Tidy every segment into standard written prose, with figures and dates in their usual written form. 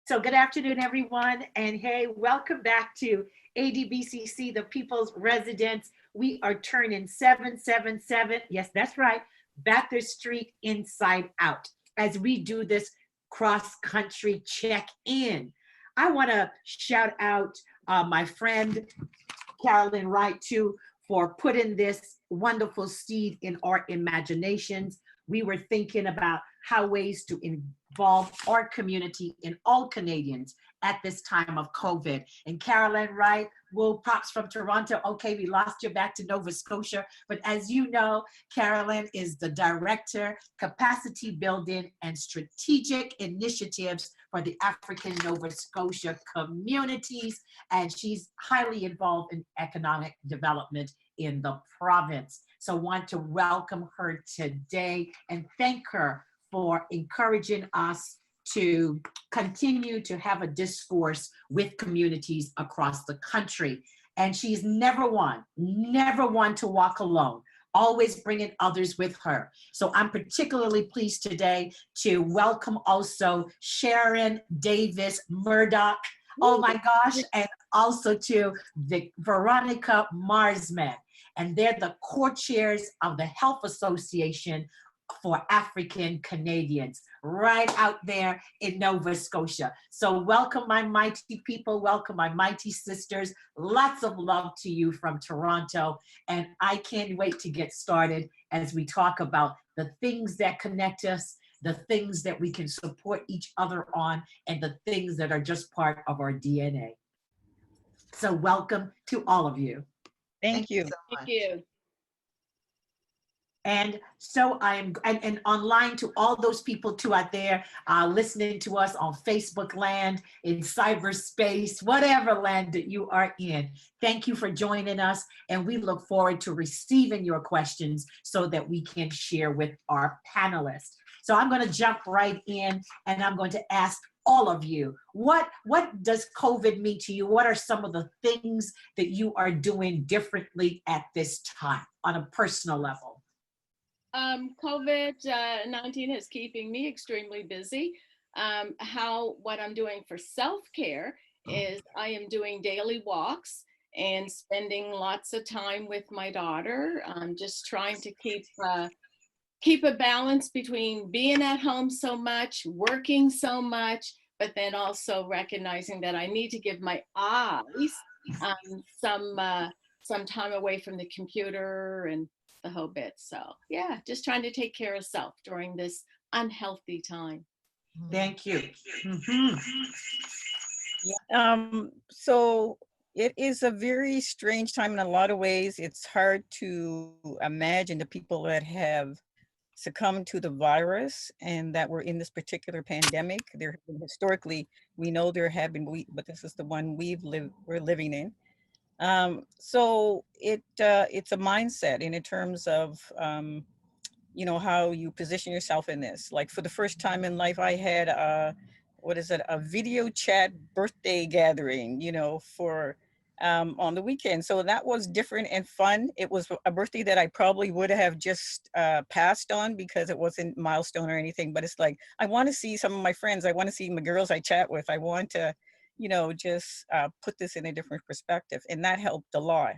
So good afternoon, everyone. And hey, welcome back to ADBCC, the People's Residence. We are turning 777, yes, that's right, Bathurst Street inside out as we do this cross-country check-in. I want to shout out my friend Carolann Wright too for putting this wonderful seed in our imaginations. We were thinking about how ways to involve our community and all Canadians at this time of COVID. And Carolann Wright, well, props from Toronto. Okay, we lost you back to Nova Scotia. But as you know, Carolann is the Director, Capacity Building and Strategic Initiatives for the African Nova Scotia Communities. And she's highly involved in economic development in the province. So want to welcome her today and thank her for encouraging us to continue to have a discourse with communities across the country. And she's never one to walk alone, always bringing others with her. So I'm particularly pleased today to welcome also Sharon Davis Murdoch. Oh my gosh, and also to Veronica Marsman. And they're the co-chairs of the Health Association for African Canadians, right out there in Nova Scotia. So welcome my mighty people, welcome my mighty sisters. Lots of love to you from Toronto. And I can't wait to get started as we talk about the things that connect us, the things that we can support each other on, and the things that are just part of our DNA. So welcome to all of you. Thank you. So much. Thank you. And so I'm and online to all those people too out there listening to us on Facebook land, in cyberspace, whatever land that you are in. Thank you for joining us, and we look forward to receiving your questions so that we can share with our panelists. So I'm going to jump right in, and I'm going to ask all of you, what does COVID mean to you? What are some of the things that you are doing differently at this time on a personal level? COVID-19 is keeping me extremely busy. What I'm doing for self-care is I am doing daily walks and spending lots of time with my daughter. I'm just trying to keep a balance between being at home so much, working so much, but then also recognizing that I need to give my eyes some time away from the computer and the whole bit. So yeah, just trying to take care of self during this unhealthy time. Thank you. So it is a very strange time in a lot of ways. It's hard to imagine the people that have succumbed to the virus and that were in this particular pandemic. There have been, historically, we know there have been, but this is the one we're living in. So it's a mindset in terms of, how you position yourself in this. Like for the first time in life, I had a video chat birthday gathering, for on the weekend. So that was different and fun. It was a birthday that I probably would have just passed on because it wasn't milestone or anything, but it's like, I want to see some of my friends. I want to see my girls I chat with. I want to just put this in a different perspective, and that helped a lot.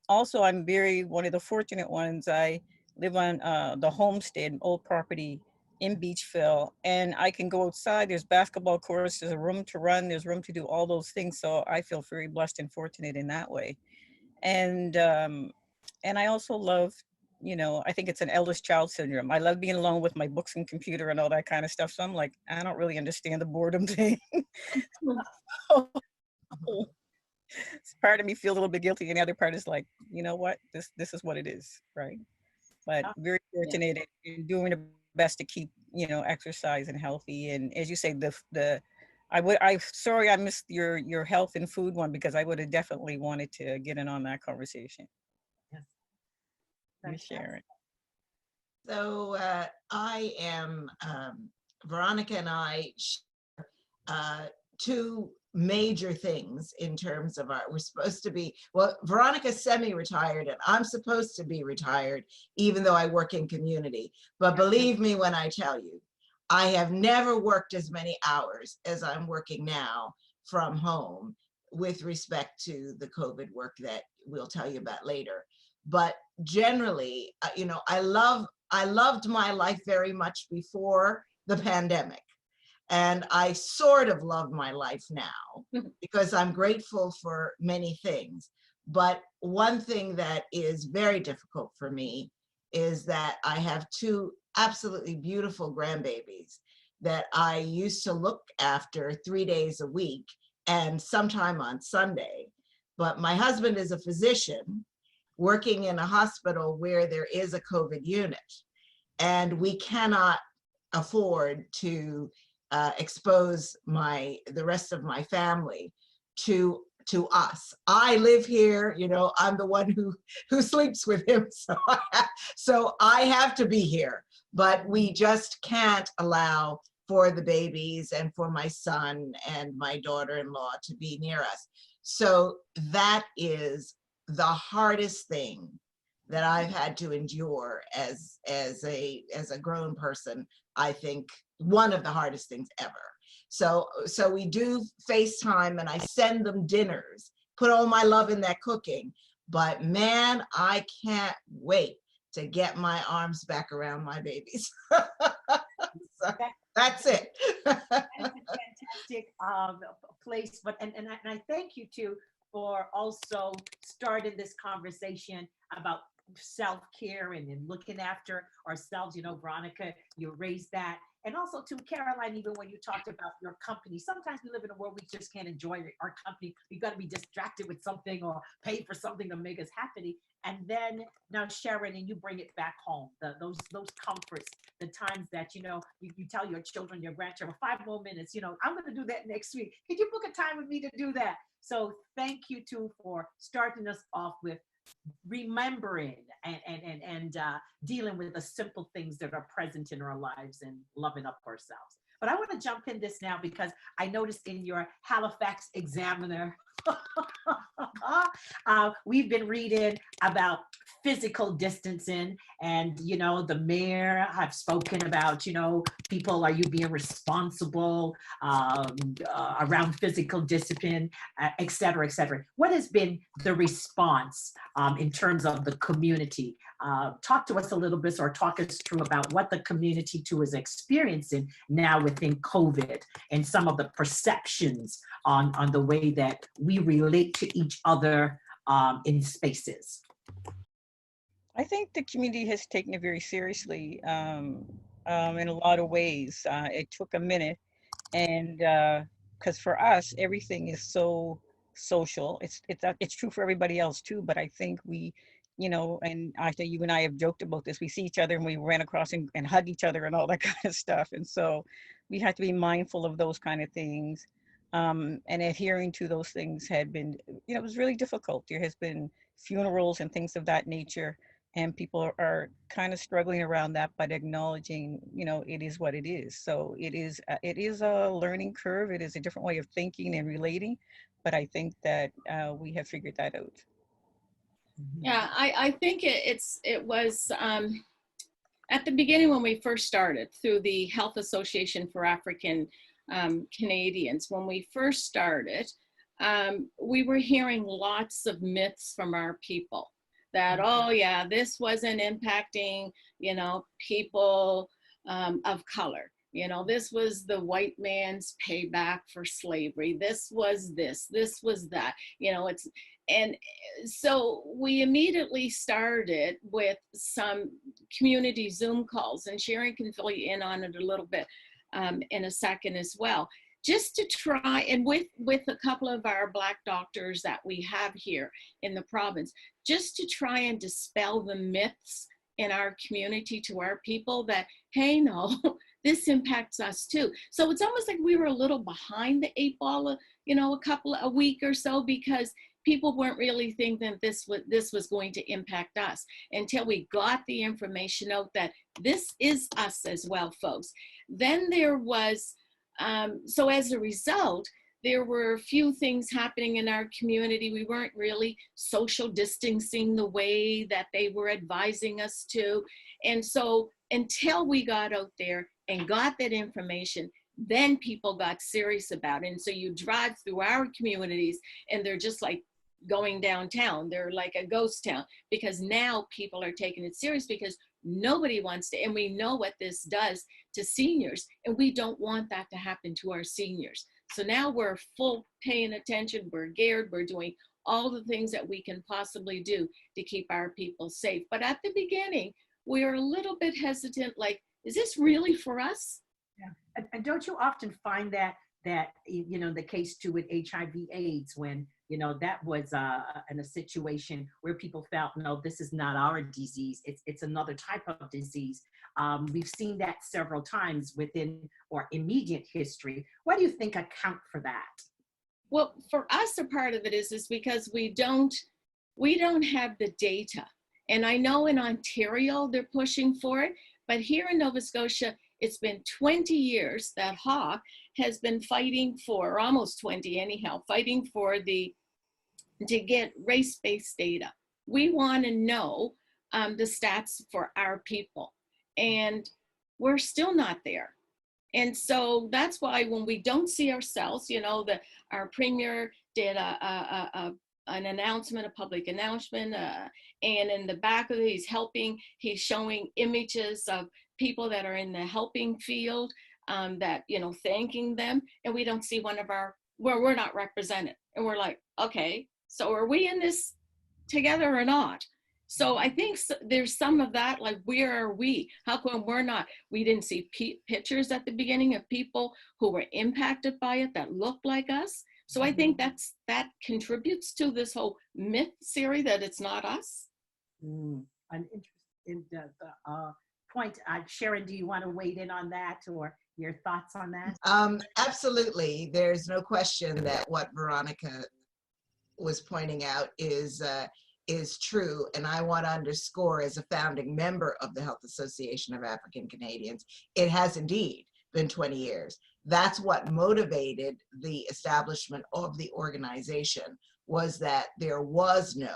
Also, I'm one of the fortunate ones. I live on the homestead, an old property in Beachville, and I can go outside. There's basketball courts, there's a room to run, there's room to do all those things. So I feel very blessed and fortunate in that way. And I also love, I think it's an eldest child syndrome. I love being alone with my books and computer and all that kind of stuff. So I'm like, I don't really understand the boredom thing. Part of me feels a little bit guilty, and the other part is like, you know what, this is what it is, right? But very fortunate in doing the best to keep, exercise and healthy. And as you say, sorry I missed your health and food one, because I would have definitely wanted to get in on that conversation. Yes. Sharon. So I am, Veronica and I share two major things in terms of we're supposed to be, well, Veronica's semi-retired and I'm supposed to be retired, even though I work in community. But believe me when I tell you, I have never worked as many hours as I'm working now from home with respect to the COVID work that we'll tell you about later. But generally, you know, I loved my life very much before the pandemic. And I sort of love my life now because I'm grateful for many things. But one thing that is very difficult for me is that I have two absolutely beautiful grandbabies that I used to look after 3 days a week and sometime on Sunday. But my husband is a physician working in a hospital where there is a COVID unit, and we cannot afford to expose the rest of my family to us. I live here, you know, I'm the one who sleeps with him, so I have to be here, but we just can't allow for the babies and for my son and my daughter-in-law to be near us. So that is the hardest thing that I've had to endure as a grown person. I think one of the hardest things ever. So we do FaceTime, and I send them dinners, put all my love in that cooking. But man, I can't wait to get my arms back around my babies. So that's it. That's a fantastic place, but and I thank you too for also starting this conversation about self-care and looking after ourselves. You know, Veronica, you raised that. And also to Caroline, even when you talked about your company, sometimes we live in a world we just can't enjoy our company. We've got to be distracted with something or pay for something to make us happy. And then now Sharon, and you bring it back home, those comforts, the times that, you know, you tell your children, your grandchildren, 5 more minutes, you know, I'm going to do that next week. Could you book a time with me to do that? So thank you too for starting us off with remembering and dealing with the simple things that are present in our lives and loving up ourselves. But I want to jump in this now because I noticed in your Halifax Examiner, we've been reading about physical distancing, and you know, the mayor have spoken about, you know, people, are you being responsible around physical discipline, et cetera, et cetera. What has been the response in terms of the community? Talk to us a little bit, or talk us through about what the community too is experiencing now within COVID, and some of the perceptions on the way that we relate to each other in spaces. I think the community has taken it very seriously in a lot of ways. It took a minute, and because for us, everything is so social. It's true for everybody else too, but I think we, you know, and I think you and I have joked about this. We see each other and we ran across and hug each other and all that kind of stuff. And so we had to be mindful of those kind of things. And adhering to those things had been, you know, it was really difficult. There has been funerals and things of that nature, and people are kind of struggling around that, but acknowledging, you know, it is what it is. So it is a learning curve. It is a different way of thinking and relating, but I think that we have figured that out. Yeah, I think it was at the beginning when we first started through the Health Association for African Canadians. When we first started, we were hearing lots of myths from our people that, oh yeah, this wasn't impacting, you know, people of color. You know, this was the white man's payback for slavery. This was that, you know, and so we immediately started with some community Zoom calls, and Sharon can fill you in on it a little bit in a second as well, just to try, and with a couple of our Black doctors that we have here in the province, just to try and dispel the myths in our community to our people that, hey, no, this impacts us too. So it's almost like we were a little behind the 8 ball, you know, a week or so, because people weren't really thinking that this was going to impact us until we got the information out that this is us as well, folks. Then there was, so as a result, there were a few things happening in our community. We weren't really social distancing the way that they were advising us to. And so until we got out there and got that information, then people got serious about it. And so you drive through our communities and they're just like going downtown. They're like a ghost town because now people are taking it serious because nobody wants to, and we know what this does to seniors, and we don't want that to happen to our seniors. So now we're full paying attention, we're geared, we're doing all the things that we can possibly do to keep our people safe. But at the beginning, we are a little bit hesitant, like, is this really for us? Yeah. And don't you often find that the case too with HIV/AIDS, when that was in a situation where people felt, no, this is not our disease, it's another type of disease. We've seen that several times within or immediate history. What do you think account for that? Well, for us, a part of it is because we don't have the data. And I know in Ontario they're pushing for it, but here in Nova Scotia, it's been 20 years that HAW has been fighting for, or almost 20 anyhow, fighting for to get race-based data. We want to know the stats for our people, and we're still not there. And so that's why when we don't see ourselves, our premier did an announcement, a public announcement, and in the back of it, he's showing images of people that are in the helping field, thanking them, and we don't see where we're not represented. And we're like, okay, so are we in this together or not? So I think there's some of that, like, where are we? How come we didn't see pictures at the beginning of people who were impacted by it that looked like us? So I think that contributes to this whole myth theory that it's not us. I'm interested in the point. Sharon, do you want to weigh in on that, or your thoughts on that? Absolutely. There's no question that what Veronica was pointing out is true. And I want to underscore, as a founding member of the Health Association of African Canadians, it has indeed been 20 years. That's what motivated the establishment of the organization, was that there was no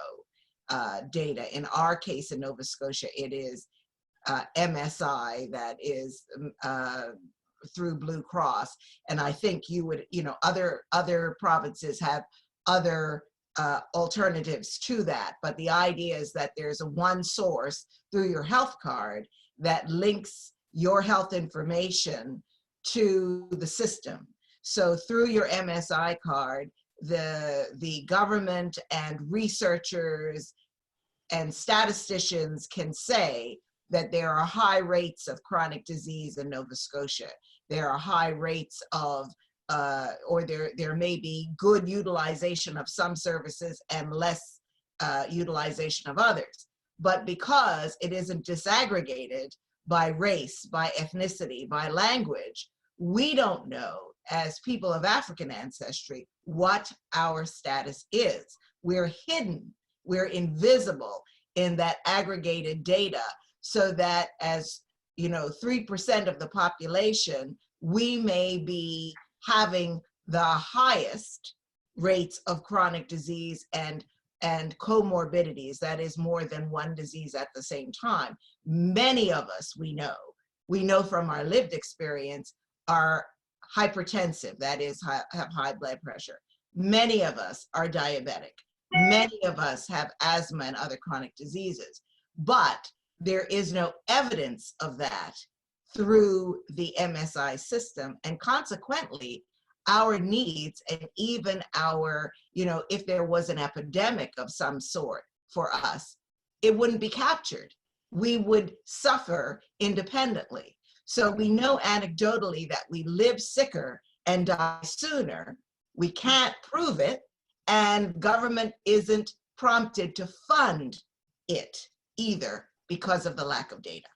data. In our case in Nova Scotia, it is MSI that is through Blue Cross. And I think other provinces have other alternatives to that. But the idea is that there's a one source through your health card that links your health information to the system. So through your MSI card, the government and researchers and statisticians can say that there are high rates of chronic disease in Nova Scotia. There are high rates of or there may be good utilization of some services and less utilization of others. But because it isn't disaggregated by race, by ethnicity, by language, we don't know, as people of African ancestry, what our status is. We're hidden, we're invisible in that aggregated data, so that as 3% of the population, we may be having the highest rates of chronic disease and comorbidities, that is more than one disease at the same time. Many of us, we know from our lived experience, are hypertensive, that is have high blood pressure. Many of us are diabetic. Many of us have asthma and other chronic diseases, but there is no evidence of that through the MSI system. And consequently, our needs, and even our, if there was an epidemic of some sort for us, it wouldn't be captured. We would suffer independently. So we know anecdotally that we live sicker and die sooner. We can't prove it, and government isn't prompted to fund it either because of the lack of data.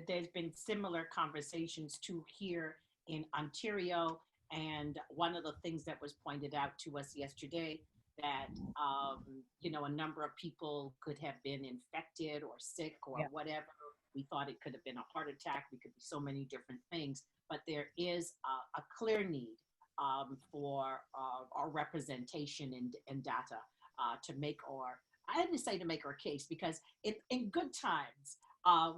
There's been similar conversations too here in Ontario, and one of the things that was pointed out to us yesterday, that a number of people could have been infected or sick or whatever. We thought it could have been a heart attack. It could be so many different things, but there is a clear need for our representation and data to make I didn't say to make our case, because in good times,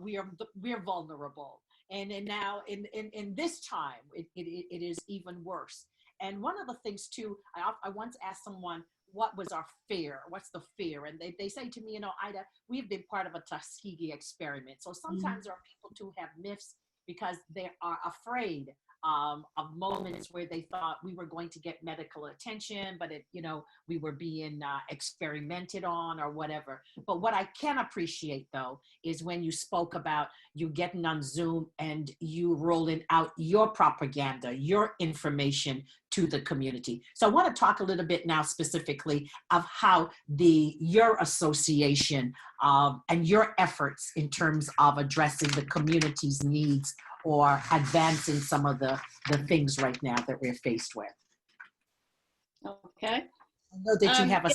we're vulnerable. And now in this time, it is even worse. And one of the things too, I once asked someone, what was our fear? What's the fear? And they say to me, Ida, we've been part of a Tuskegee experiment. So sometimes there are people who have myths because they are afraid of moments where they thought we were going to get medical attention, but we were being experimented on or whatever. But what I can appreciate though is when you spoke about you getting on Zoom and you rolling out your propaganda, your information to the community. So I want to talk a little bit now specifically of how your association and your efforts in terms of addressing the community's needs or advancing some of the things right now that we're faced with. Okay. I know that you have a...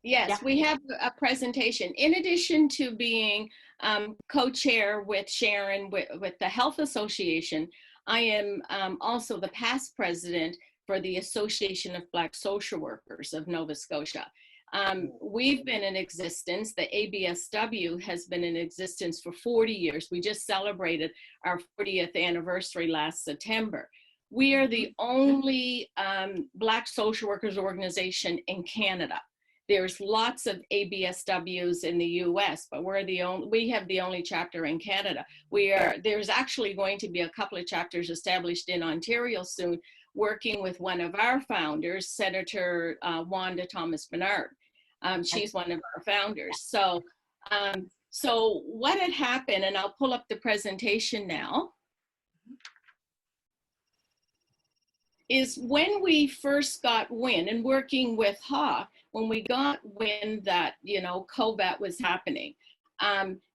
Yes, Yeah. we have a presentation. In addition to being co-chair with Sharon with the Health Association, I am also the past president for the Association of Black Social Workers of Nova Scotia. We've been in existence, the ABSW has been in existence for 40 years. We just celebrated our 40th anniversary last September. We are the only Black social workers organization in Canada. There's lots of ABSWs in the US, but we have the only chapter in Canada. There's actually going to be a couple of chapters established in Ontario soon, working with one of our founders, Senator Wanda Thomas Bernard. She's one of our founders. So what had happened, and I'll pull up the presentation now, is when we first got wind, and working with HAWK, when we got wind that, COVID was happening,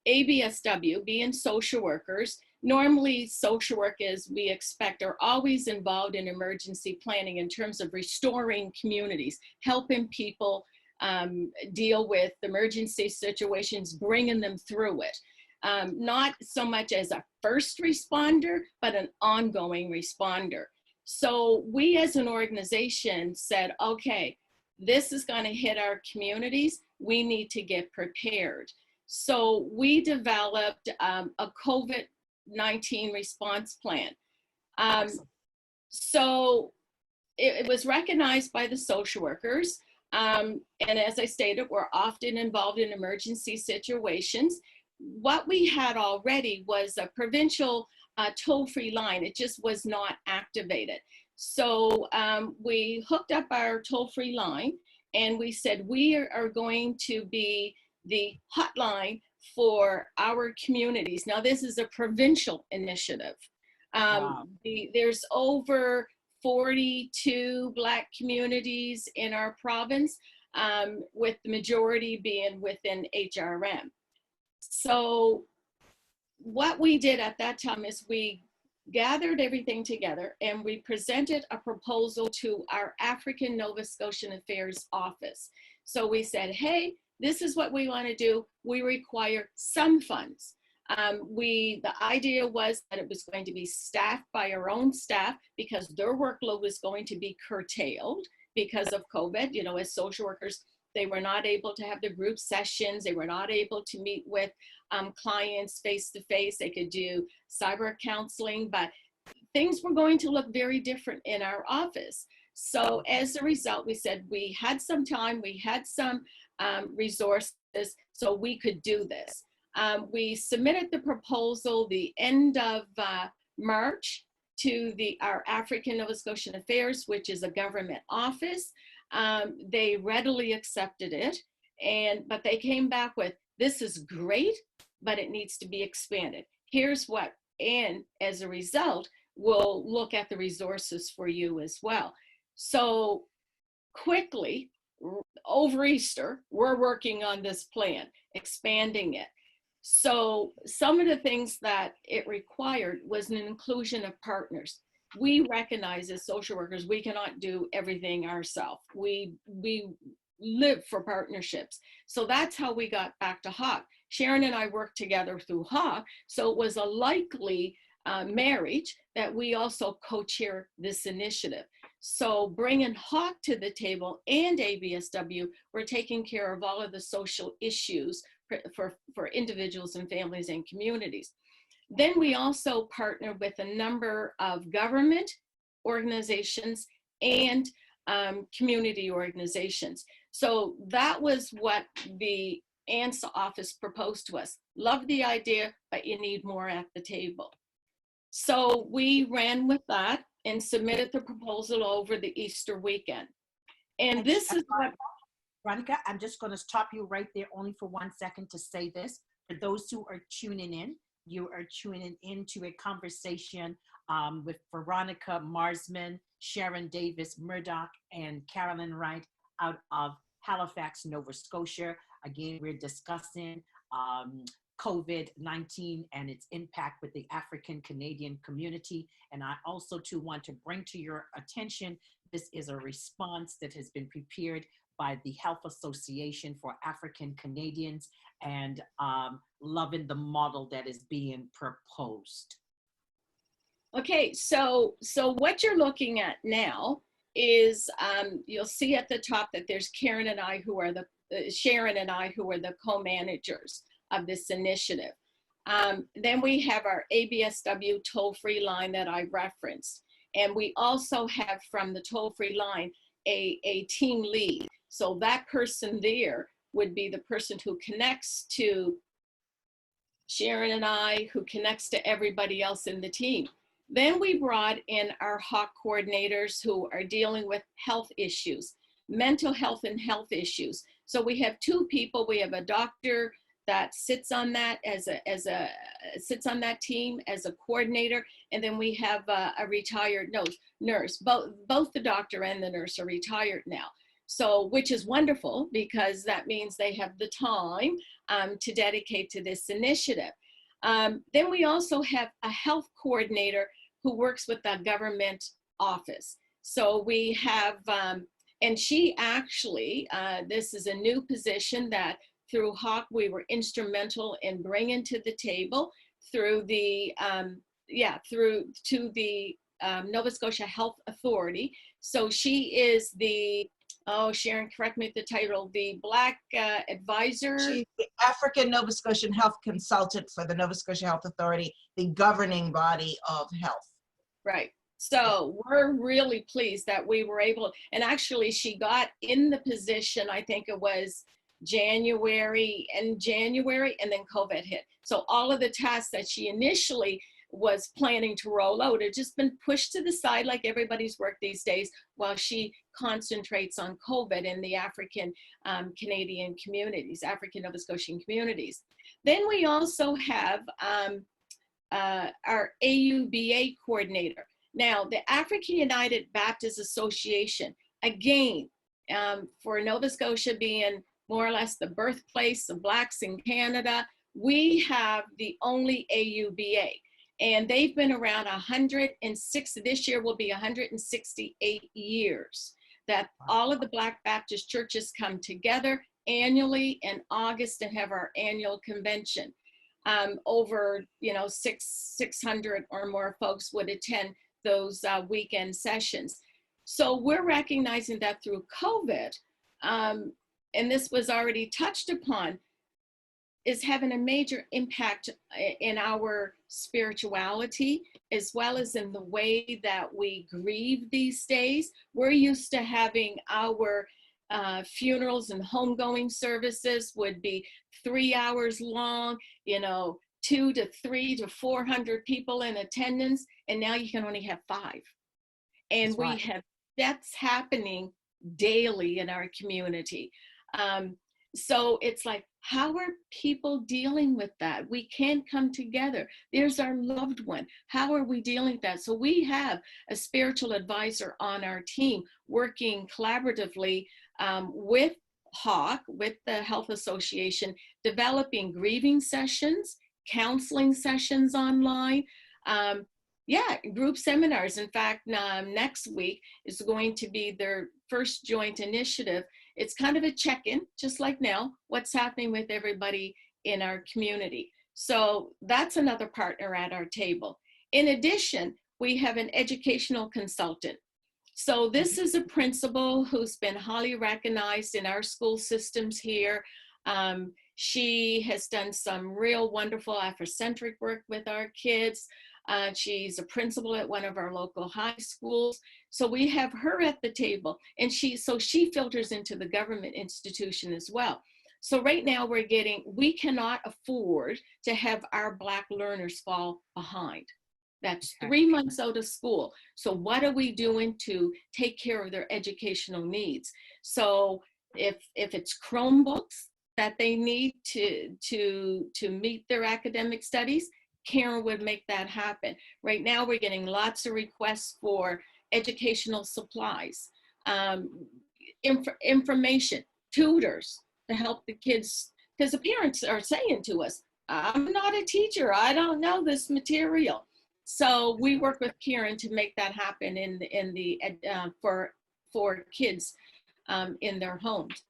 ABSW, being social workers, normally social work, as we expect, are always involved in emergency planning in terms of restoring communities, helping people deal with emergency situations, bringing them through it. Not so much as a first responder, but an ongoing responder. So we as an organization said, okay, this is going to hit our communities. We need to get prepared. So we developed a COVID-19 response plan. So it was recognized by the social workers. And as I stated, we're often involved in emergency situations. What we had already was a provincial toll-free line. It just was not activated. So we hooked up our toll-free line and we said, we are going to be the hotline for our communities. Now, this is a provincial initiative. Wow. There's over 42 Black communities in our province, with the majority being within HRM. So what we did at that time is we gathered everything together and we presented a proposal to our African Nova Scotian Affairs office. So we said, hey, this is what we want to do. We require some funds. The idea was that it was going to be staffed by our own staff because their workload was going to be curtailed because of COVID. As social workers, they were not able to have the group sessions. They were not able to meet with clients face-to-face. They could do cyber counseling, but things were going to look very different in our office. So as a result, we said we had some time, we had some resources, so we could do this. We submitted the proposal the end of March to our African Nova Scotian Affairs, which is a government office. They readily accepted it, but they came back with, this is great, but it needs to be expanded. Here's what, and as a result, we'll look at the resources for you as well. So quickly, over Easter, we're working on this plan, expanding it. So some of the things that it required was an inclusion of partners. We recognize as social workers, we cannot do everything ourselves. We live for partnerships. So that's how we got back to HAWK. Sharon and I worked together through HAWK, so it was a likely marriage that we also co-chair this initiative. So bringing HAWK to the table and ABSW, we're taking care of all of the social issues for individuals and families and communities. Then we also partner with a number of government organizations and community organizations. So that was what the ANSA office proposed to us. Love the idea, but you need more at the table. So we ran with that and submitted the proposal over the Easter weekend. And this is what... Veronica, I'm just going to stop you right there only for 1 second to say this. For those who are tuning in, you are tuning into a conversation with Veronica Marsman, Sharon Davis Murdoch, and Carolann Wright out of Halifax, Nova Scotia. Again, we're discussing COVID-19 and its impact with the African Canadian community. And I also too want to bring to your attention, this is a response that has been prepared by the Health Association for African Canadians, and loving the model that is being proposed. Okay, so what you're looking at now is, you'll see at the top that there's Sharon and I who are the co-managers of this initiative. Then we have our ABSW toll-free line that I referenced. And we also have from the toll-free line a team lead. So that person there would be the person who connects to Sharon and I, who connects to everybody else in the team. Then we brought in our HAWK coordinators who are dealing with health issues, mental health and health issues. So we have two people. We have a doctor that sits on that sits on that team as a coordinator, and then we have a retired nurse. Both the doctor and the nurse are retired now. So, which is wonderful because that means they have the time to dedicate to this initiative. Then we also have a health coordinator who works with the government office. So we have, and she actually, this is a new position that through HAWK we were instrumental in bringing to the table through the, Nova Scotia Health Authority. So she is the, Sharon, correct me the title, the Black advisor. She's the African Nova Scotian Health Consultant for the Nova Scotia Health Authority, the governing body of health. Right. So we're really pleased that we were able, and actually she got in the position, I think it was January, and then COVID hit. So all of the tasks that she initially was planning to roll out have just been pushed to the side like everybody's work these days while she concentrates on COVID in the African Canadian communities, African Nova Scotian communities. Then we also have our AUBA coordinator. Now, the African United Baptist Association, again, for Nova Scotia being more or less the birthplace of Blacks in Canada, we have the only AUBA. And they've been around 106, this year will be 168 years that all of the Black Baptist churches come together annually in August and have our annual convention. Over, 600 or more folks would attend those weekend sessions. So we're recognizing that through COVID, and this was already touched upon, is having a major impact in our spirituality, as well as in the way that we grieve these days. We're used to having our funerals and homegoing services would be 3 hours long, 200 to 300 to 400 people in attendance, and now you can only have 5. And That's right. we have deaths happening daily in our community. So it's like, how are people dealing with that? We can't come together. There's our loved one. How are we dealing with that? So we have a spiritual advisor on our team working collaboratively with HAWK, with the Health Association, developing grieving sessions, counseling sessions online, group seminars. In fact, next week is going to be their first joint initiative. It's kind of a check-in, just like now, what's happening with everybody in our community. So that's another partner at our table. In addition, we have an educational consultant. So this is a principal who's been highly recognized in our school systems here. She has done some real wonderful Afrocentric work with our kids. She's a principal at one of our local high schools. So we have her at the table, and she filters into the government institution as well. So right now we cannot afford to have our Black learners fall behind. That's 3 months out of school. So what are we doing to take care of their educational needs? So if it's Chromebooks that they need to meet their academic studies, Karen would make that happen. Right now, we're getting lots of requests for educational supplies, information, tutors to help the kids, because the parents are saying to us, I'm not a teacher, I don't know this material. So we work with Karen to make that happen for kids in their homes.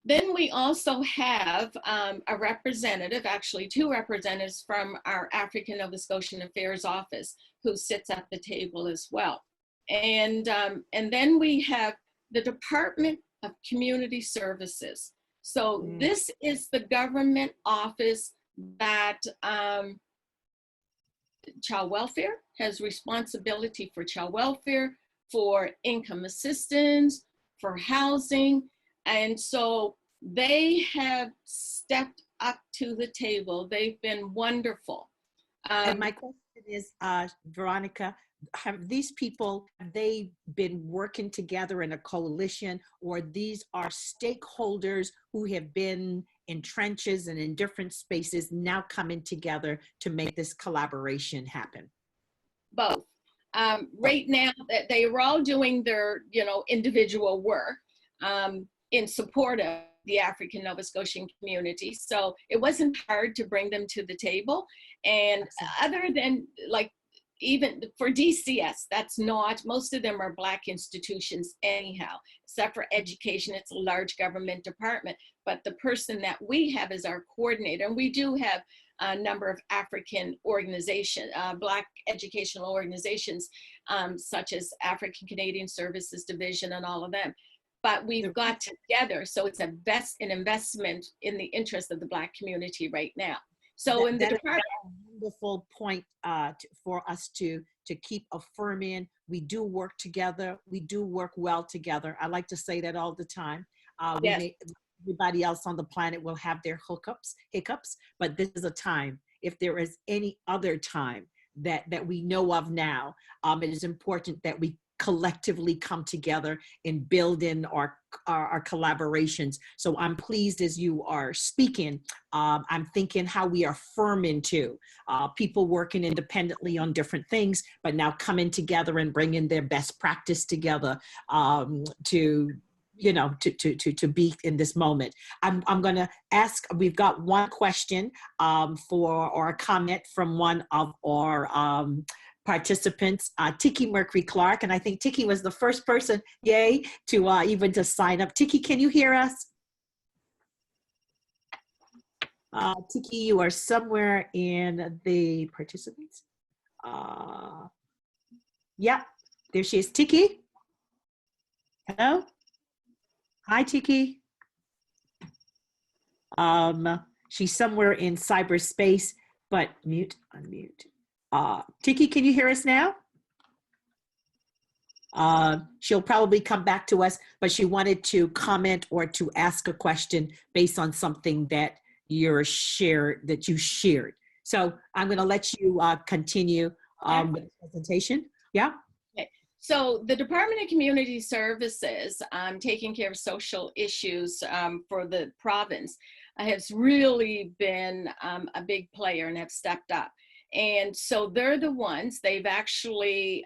Then we also have a representative, actually 2 representatives from our African Nova Scotian Affairs Office who sits at the table as well. And then we have the Department of Community Services. So this is the government office that child welfare has responsibility for child welfare, for income assistance, for housing. And so they have stepped up to the table. They've been wonderful. And my question is, Veronica, have these people, have they been working together in a coalition, or these are stakeholders who have been in trenches and in different spaces now coming together to make this collaboration happen? Both. Right now, they were all doing their, individual work in support of the African Nova Scotian community. So it wasn't hard to bring them to the table. And other than even for DCS, that's not, most of them are Black institutions anyhow, except for education. It's a large government department, but the person that we have as our coordinator, and we do have a number of African organizations, Black educational organizations, such as African Canadian Services Division and all of them. But we've got together, so it's an investment in the interest of the Black community right now. So in the department, a wonderful point for us to keep affirming. We do work together. We do work well together. I like to say that all the time. Yes. Everybody else on the planet will have their hiccups, but this is a time. If there is any other time that we know of now, it is important that we collectively come together and build in our collaborations. So I'm pleased as you are speaking. I'm thinking how we are firming too. People working independently on different things, but now coming together and bringing their best practice together to be in this moment. I'm going to ask, we've got one question or a comment from one of our participants, Tiki Mercury Clark, and I think Tiki was the first person, to even to sign up. Tiki, can you hear us? Tiki, you are somewhere in the participants. Yeah, there she is. Tiki? Hello? Hi, Tiki. She's somewhere in cyberspace, but unmute. Tiki, can you hear us now? She'll probably come back to us, but she wanted to comment or to ask a question based on something that you shared. So I'm going to let you continue with the presentation. Yeah. Okay. So the Department of Community Services, taking care of social issues for the province, has really been a big player and have stepped up. And so they're the ones, they've actually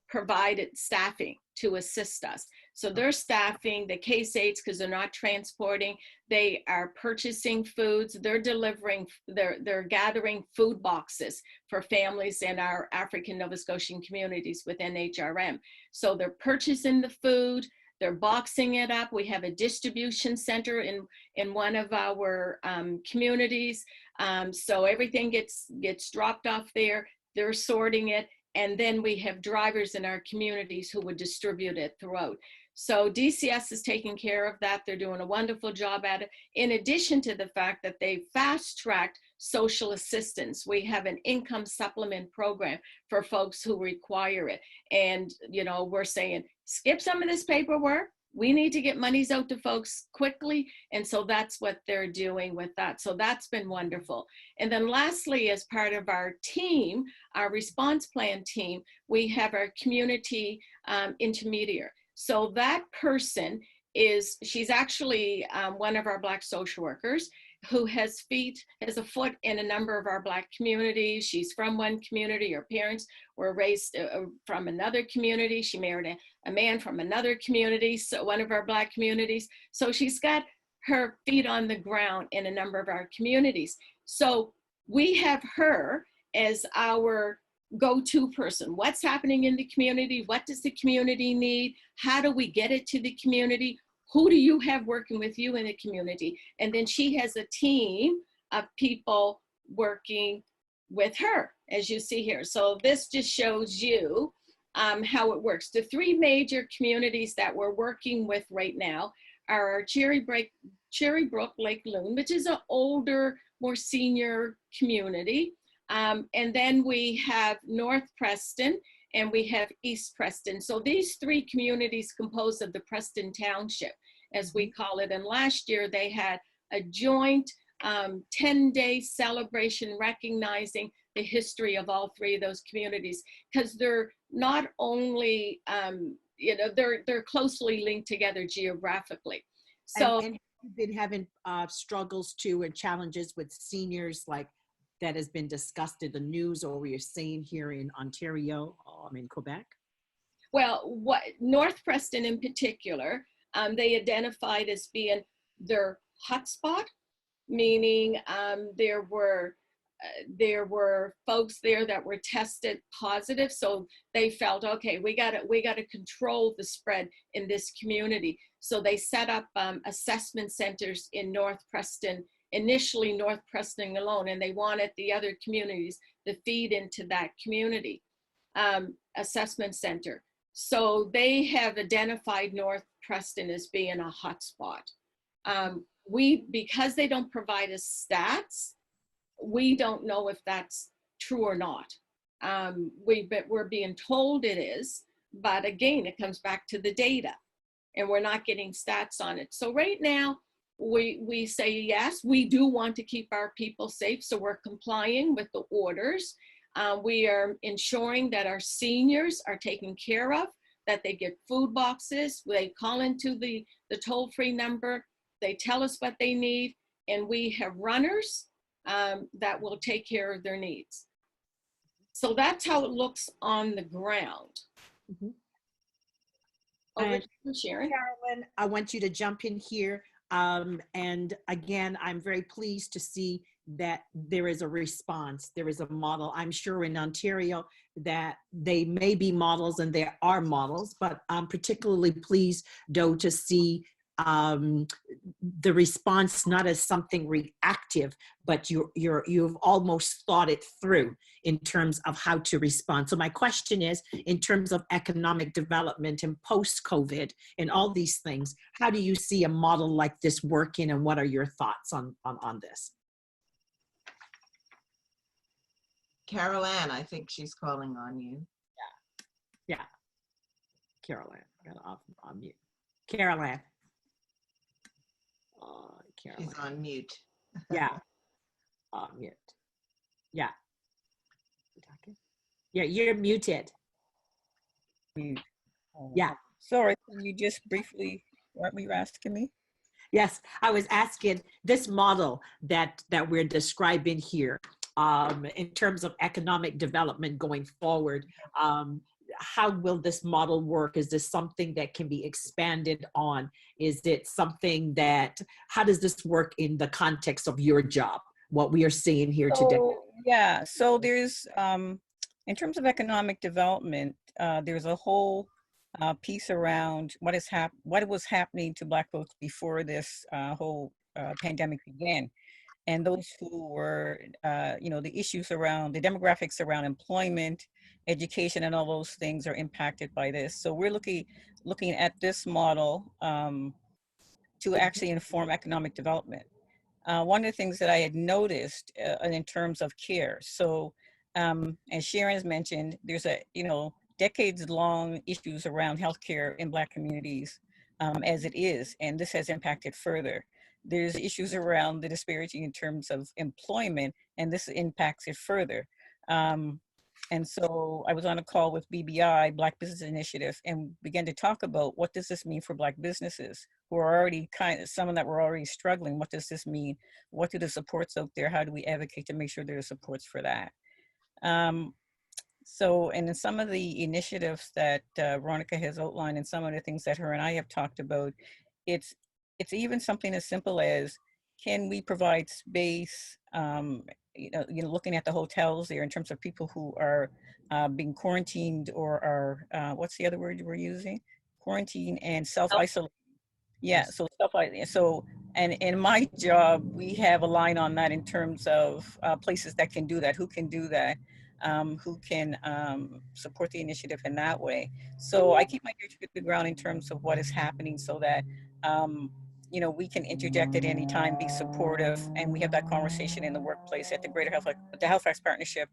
provided staffing to assist us. So they're staffing the case aides because they're not transporting. They are purchasing foods. They're delivering, they're gathering food boxes for families in our African Nova Scotian communities with NHRM. So they're purchasing the food, they're boxing it up. We have a distribution center in one of our communities. So everything gets dropped off there. They're sorting it. And then we have drivers in our communities who would distribute it throughout. So DCS is taking care of that. They're doing a wonderful job at it. In addition to the fact that they fast-tracked social assistance. We have an income supplement program for folks who require it. And, you know, we're saying, skip some of this paperwork. We need to get monies out to folks quickly. And so that's what they're doing with that. So that's been wonderful. And then lastly, as part of our team, our response plan team, we have our community intermediary. So that person she's actually one of our Black social workers who has a foot in a number of our Black communities. She's from one community. Her parents were raised from another community. She married a man from another community, so one of our Black communities. So she's got her feet on the ground in a number of our communities. So we have her as our go-to person. What's happening in the community? What does the community need? How do we get it to the community? Who do you have working with you in the community? And then she has a team of people working with her, as you see here. So this just shows you how it works. The three major communities that we're working with right now are Cherrybrook, Lake Loon, which is an older, more senior community. And then we have North Preston, and we have East Preston. So these three communities compose of the Preston Township, as we call it. And last year they had a joint 10-day celebration recognizing the history of all three of those communities, because they're not only, you know, they're closely linked together geographically. So and you've been having struggles too, and challenges with seniors, like that has been discussed in the news, or we're seeing here in Ontario, in Quebec? Well, what North Preston in particular, they identified as being their hotspot, meaning there were folks there that were tested positive, so they felt, okay, we got to control the spread in this community. So they set up assessment centers in North Preston, initially North Preston alone, and they wanted the other communities to feed into that community assessment center. So they have identified North Preston as being a hotspot. Because they don't provide us stats, we don't know if that's true or not. We're being told it is, but again, it comes back to the data, and we're not getting stats on it. So right now, we say, yes, we do want to keep our people safe, so we're complying with the orders. We are ensuring that our seniors are taken care of, that they get food boxes. They call into the toll-free number, they tell us what they need, and we have runners that will take care of their needs. So that's how it looks on the ground. Mm-hmm. Over to you, Sharon. Carolann, I want you to jump in here. And again, I'm very pleased to see that there is a response, there is a model. I'm sure in Ontario that they may be models, and there are models, but I'm particularly pleased, though, to see the response not as something reactive, but you've almost thought it through in terms of how to respond. So my question is, in terms of economic development and post-COVID and all these things, how do you see a model like this working, and what are your thoughts on this? Carolann, I think she's calling on you. Yeah. Carolann, on mute. Carolann. Carolann. She's on mute. Yeah. Mute. Yeah. Yeah, you're muted. Mute. Oh, Yeah. Sorry, can you just briefly, what were you asking me? Yes, I was asking this model that we're describing here, in terms of economic development going forward, how will this model work? Is this something that can be expanded on? Is it something that, how does this work in the context of your job, what we are seeing here today? Yeah, so there's, in terms of economic development, there's a whole piece around what was happening to Black folks before this whole pandemic began. and those who were, the issues around the demographics around employment, education, and all those things are impacted by this. So we're looking at this model to actually inform economic development. One of the things that I had noticed in terms of care, so as Sharon has mentioned, there's decades-long issues around healthcare in Black communities as it is, and this has impacted further. There's issues around the disparity in terms of employment, and this impacts it further. And so I was on a call with BBI, Black Business Initiative, and began to talk about what does this mean for Black businesses who are already some that were already struggling. What does this mean? What do the supports out there? How do we advocate to make sure there are supports for that? And in some of the initiatives that Veronica has outlined and some of the things that her and I have talked about, it's even something as simple as, can we provide space, looking at the hotels there in terms of people who are being quarantined or are, what's the other word we're using? Quarantine and self-isolate. Yeah, and in my job, we have a line on that in terms of places that can do that, who can do that, who can support the initiative in that way. So I keep my ear to the ground in terms of what is happening so that, we can interject at any time, be supportive, and we have that conversation in the workplace at the Halifax Partnership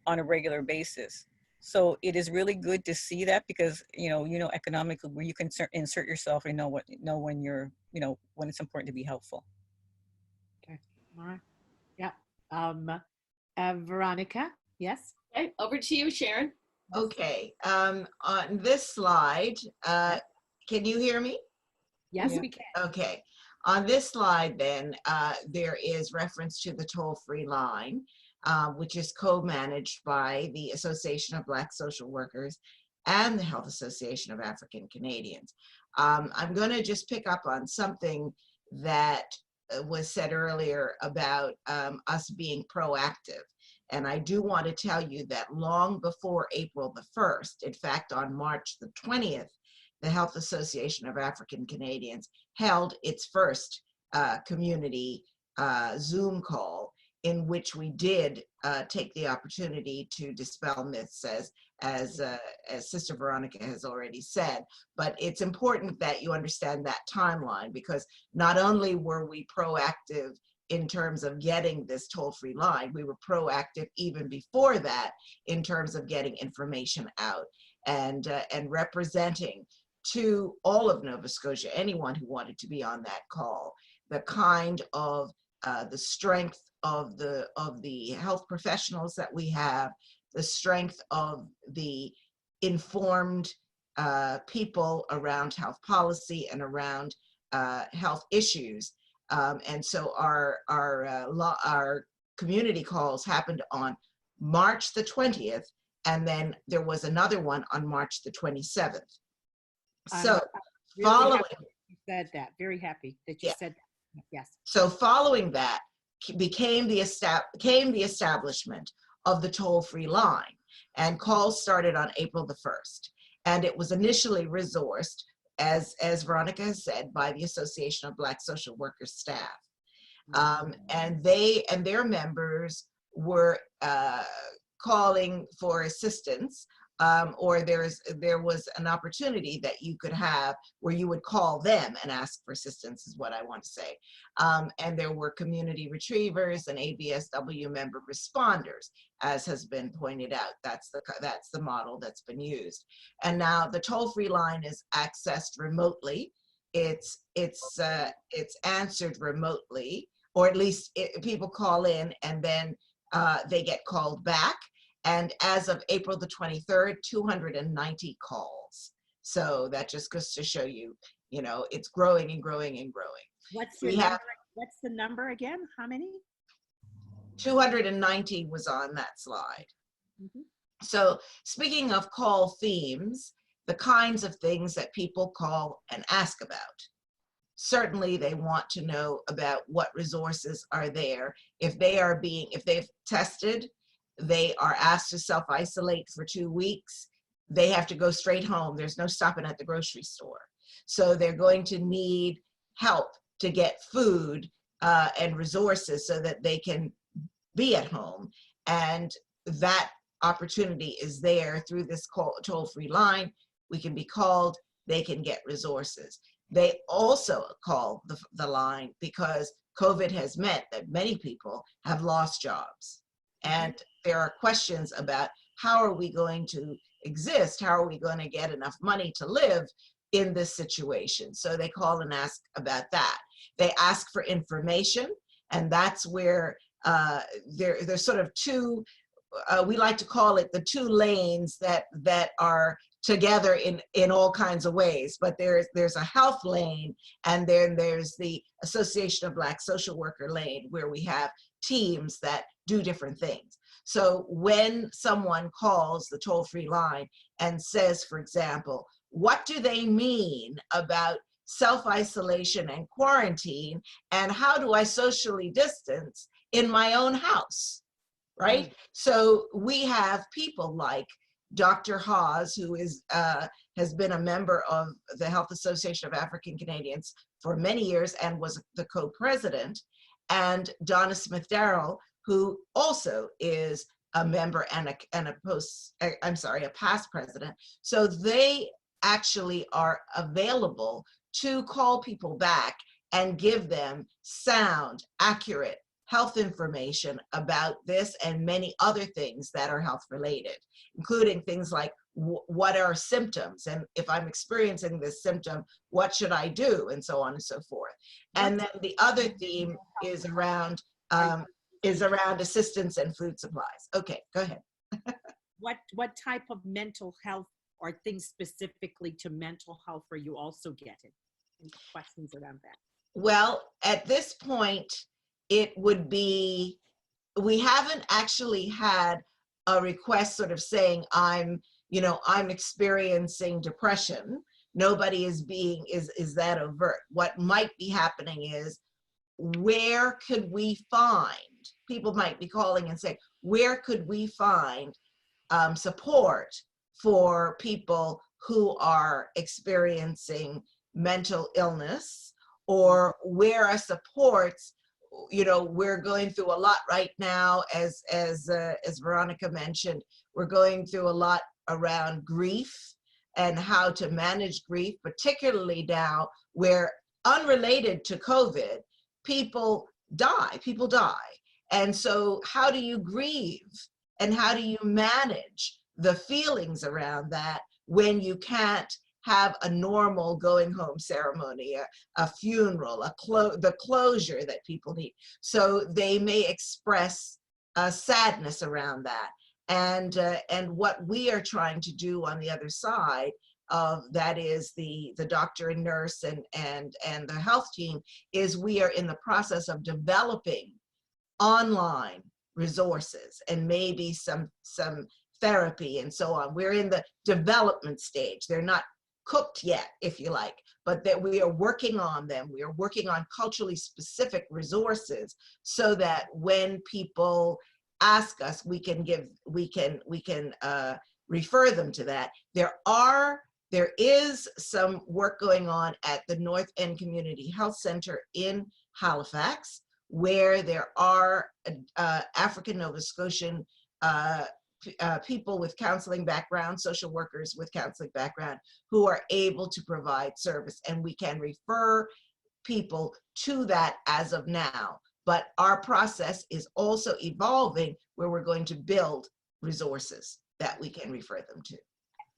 on a regular basis. So it is really good to see that because, economically where you can insert yourself and know when you're, when it's important to be helpful. Okay, Mara. Yeah. Veronica, yes? Okay, over to you, Sharon. Okay, on this slide, can you hear me? Yes, we can. Okay, on this slide then, there is reference to the toll-free line, which is co-managed by the Association of Black Social Workers and the Health Association of African Canadians. I'm going to just pick up on something that was said earlier about us being proactive. And I do want to tell you that long before April the 1st, in fact, on March the 20th, the Health Association of African Canadians held its first community Zoom call, in which we did take the opportunity to dispel myths, as Sister Veronica has already said. But it's important that you understand that timeline, because not only were we proactive in terms of getting this toll-free line, we were proactive even before that in terms of getting information out and representing to all of Nova Scotia, anyone who wanted to be on that call, the kind of the strength of the health professionals that we have, the strength of the informed people around health policy and around health issues. And so our community calls happened on March the 20th, and then there was another one on March the 27th. So really following, you said that, very happy that you said that. Yes. So following that became the establishment of the toll-free line, and calls started on April the 1st. And it was initially resourced, as Veronica has said, by the Association of Black Social Workers staff. And their members were calling for assistance, or there was an opportunity that you could have where you would call them and ask for assistance, is what I want to say. And there were community retrievers and ABSW member responders, as has been pointed out. That's the model that's been used. And now the toll-free line is accessed remotely. It's answered remotely, or at least people call in and then they get called back. And as of April the 23rd, 290 calls. So that just goes to show you, it's growing and growing and growing. What's the number again? How many? 290 was on that slide. Mm-hmm. So speaking of call themes, the kinds of things that people call and ask about. Certainly they want to know about what resources are there. If they've tested, they are asked to self-isolate for 2 weeks. They have to go straight home. There's no stopping at the grocery store. So they're going to need help to get food and resources so that they can be at home. And that opportunity is there through this toll-free line. We can be called, they can get resources. They also call the line because COVID has meant that many people have lost jobs. And there are questions about how are we going to exist? How are we going to get enough money to live in this situation? So they call and ask about that. They ask for information, and that's where there's sort of two, we like to call it the two lanes that are together in all kinds of ways. But there's a health lane, and then there's the Association of Black Social Worker lane, where we have teams that do different things. So when someone calls the toll-free line and says, for example, what do they mean about self-isolation and quarantine, and how do I socially distance in my own house, right? So we have people like Dr. Hawes, who is has been a member of the Health Association of African Canadians for many years and was the co-president, and Donna Smith-Darrell, who also is a member and a past president. So they actually are available to call people back and give them sound, accurate health information about this and many other things that are health related, including things like what are symptoms, and if I'm experiencing this symptom, what should I do, and so on and so forth. And then the other theme is around assistance and food supplies. Okay, go ahead. What type of mental health or things specifically to mental health are you also getting? Any questions around that? Well, at this point, it would be, we haven't actually had a request sort of saying I'm experiencing depression. Nobody is that overt. What might be happening is, where could we find, people might be calling and saying, where could we find support for people who are experiencing mental illness, or where are supports? We're going through a lot right now, as Veronica mentioned, we're going through a lot around grief and how to manage grief, particularly now where, unrelated to COVID, people die. And so how do you grieve and how do you manage the feelings around that when you can't have a normal going home ceremony, a funeral, the closure that people need? So they may express sadness around that. And what we are trying to do on the other side of that is the doctor and nurse and the health team, is we are in the process of developing online resources and maybe some therapy and so on. We're in the development stage. They're not cooked yet, if you like, but that we are working on them. We are working on culturally specific resources so that when people ask us, we can refer them to that. There is some work going on at the North End Community Health Center in Halifax, where there are African Nova Scotian people with counseling background, social workers with counseling background, who are able to provide service, and we can refer people to that as of now. But our process is also evolving, where we're going to build resources that we can refer them to.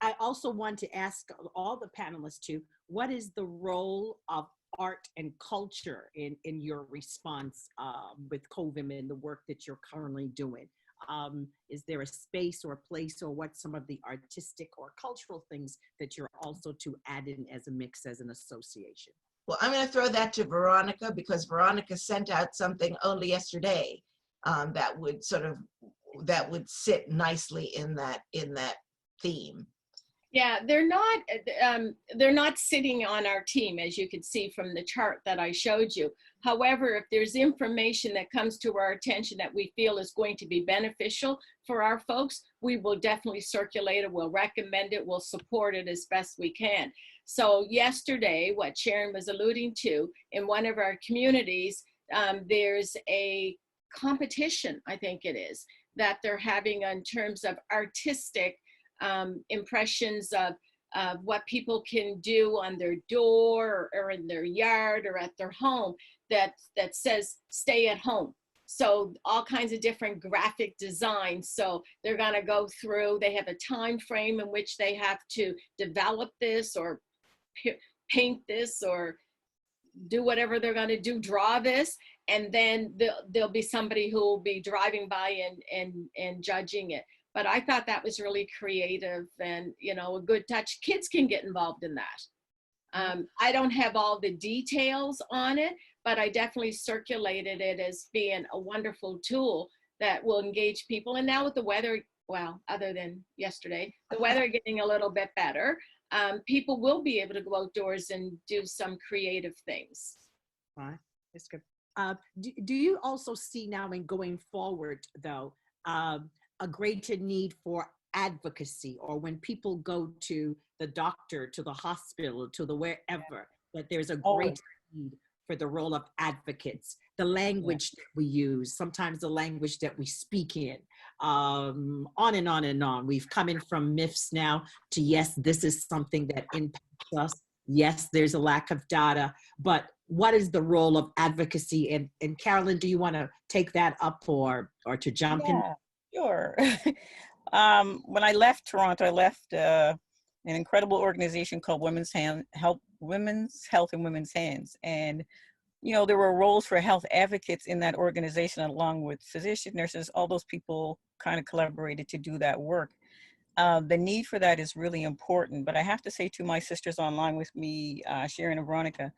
I also want to ask all the panelists too, what is the role of art and culture in your response with COVID and the work that you're currently doing? Is there a space or a place, or what some of the artistic or cultural things that you're also to add in as a mix as an association? Well, I'm going to throw that to Veronica, because Veronica sent out something only yesterday that would sit nicely in that theme. Yeah, they're not sitting on our team, as you could see from the chart that I showed you. However, if there's information that comes to our attention that we feel is going to be beneficial for our folks, we will definitely circulate it, we'll recommend it, we'll support it as best we can. So yesterday, what Sharon was alluding to, in one of our communities, There's a competition, I think it is, that they're having in terms of artistic impressions of what people can do on their door or in their yard or at their home that says stay at home. So all kinds of different graphic designs. So they're going to go through, they have a time frame in which they have to develop this or paint this or do whatever they're going to do, draw this, and then there'll be somebody who will be driving by and judging it. But I thought that was really creative and, you know, a good touch. Kids can get involved in that. I don't have all the details on it, but I definitely circulated it as being a wonderful tool that will engage people. And now with the weather, well, other than yesterday, the weather getting a little bit better, people will be able to go outdoors and do some creative things. Right, that's good. Do you also see now in going forward, though, a greater need for advocacy, or when people go to the doctor, to the hospital, to the wherever, that there's a greater need for the role of advocates, the language that we use, sometimes the language that we speak in, on and on and on. We've come in from myths now to, yes, this is something that impacts us. Yes, there's a lack of data, but what is the role of advocacy? And Carolann, do you want to take that up or to jump in? Sure. When I left Toronto, I left an incredible organization called Women's Health in Women's Hands. And, you know, there were roles for health advocates in that organization, along with physicians, nurses, all those people kind of collaborated to do that work. The need for that is really important, but I have to say to my sisters online with me, Sharon and Veronica,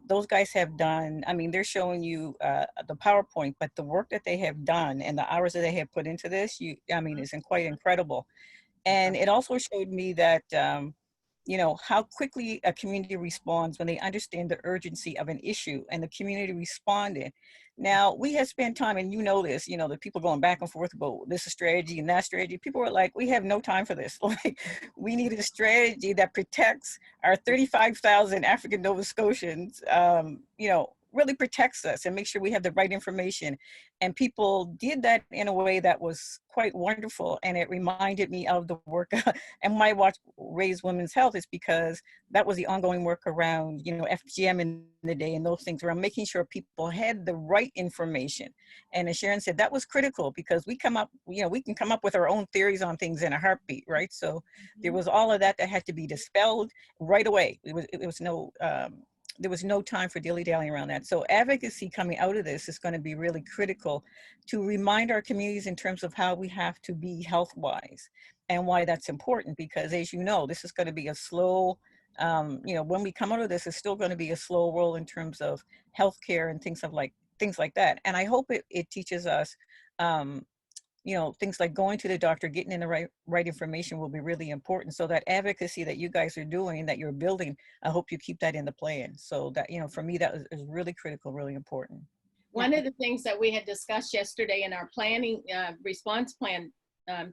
those guys have done, I mean, they're showing you the PowerPoint, but the work that they have done and the hours that they have put into this, I mean, is quite incredible. And it also showed me that, you know, how quickly a community responds when they understand the urgency of an issue, and the community responded. Now, we have spent time, and you know this, you know, the people going back and forth about this is strategy and that strategy. People were like, we have no time for this. Like, we need a strategy that protects our 35,000 African Nova Scotians, you know, really protects us and makes sure we have the right information. And people did that in a way that was quite wonderful. And it reminded me of the work and why I watched Raise Women's Health is because that was the ongoing work around, you know, FGM in the day and those things, around making sure people had the right information. And as Sharon said, that was critical because we come up, you know, we can come up with our own theories on things in a heartbeat, right? So there was all of that had to be dispelled right away. There was no time for dilly-dallying around that. So advocacy coming out of this is going to be really critical to remind our communities in terms of how we have to be health-wise and why that's important, because as you know, this is going to be a slow, you know, when we come out of this, it's still going to be a slow roll in terms of healthcare and things like that. And I hope it teaches us, you know, things like going to the doctor, getting in the right information will be really important. So that advocacy that you guys are doing, that you're building, I hope you keep that in the plan. So that, you know, for me, that is really critical, really important. One of the things that we had discussed yesterday in our planning response plan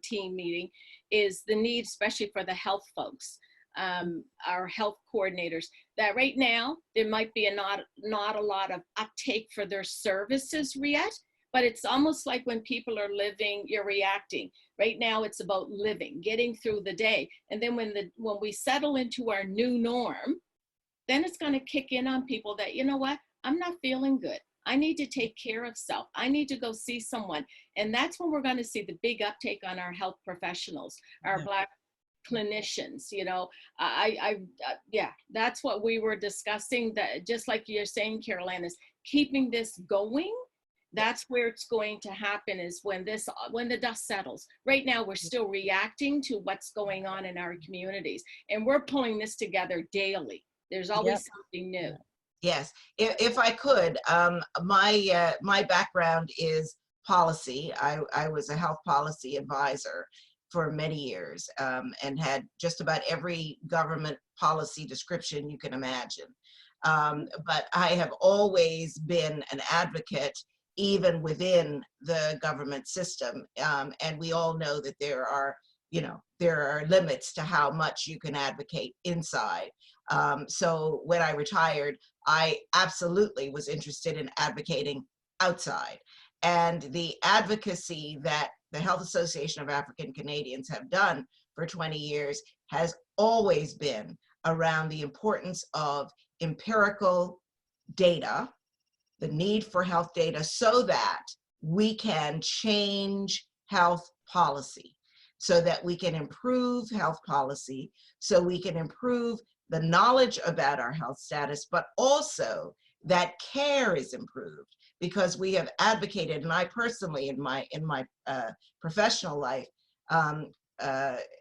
team meeting is the need, especially for the health folks, our health coordinators, that right now there might be not a lot of uptake for their services yet. But it's almost like when people are living, you're reacting. Right now, it's about living, getting through the day. And then when we settle into our new norm, then it's going to kick in on people that, you know what, I'm not feeling good. I need to take care of self. I need to go see someone. And that's when we're going to see the big uptake on our health professionals, our Black clinicians, you know. Yeah, that's what we were discussing, that just like you're saying, Carolann, is keeping this going. That's where it's going to happen, is when the dust settles. Right now, we're still reacting to what's going on in our communities, and we're pulling this together daily. There's always something new. Yes, if I could, my background is policy. I was a health policy advisor for many years and had just about every government policy description you can imagine. But I have always been an advocate even within the government system. And we all know that there are limits to how much you can advocate inside. So when I retired, I absolutely was interested in advocating outside. And the advocacy that the Health Association of African Canadians have done for 20 years has always been around the importance of empirical data, the need for health data, so that we can change health policy, so that we can improve health policy, so we can improve the knowledge about our health status, but also that care is improved, because we have advocated, and I personally in my professional life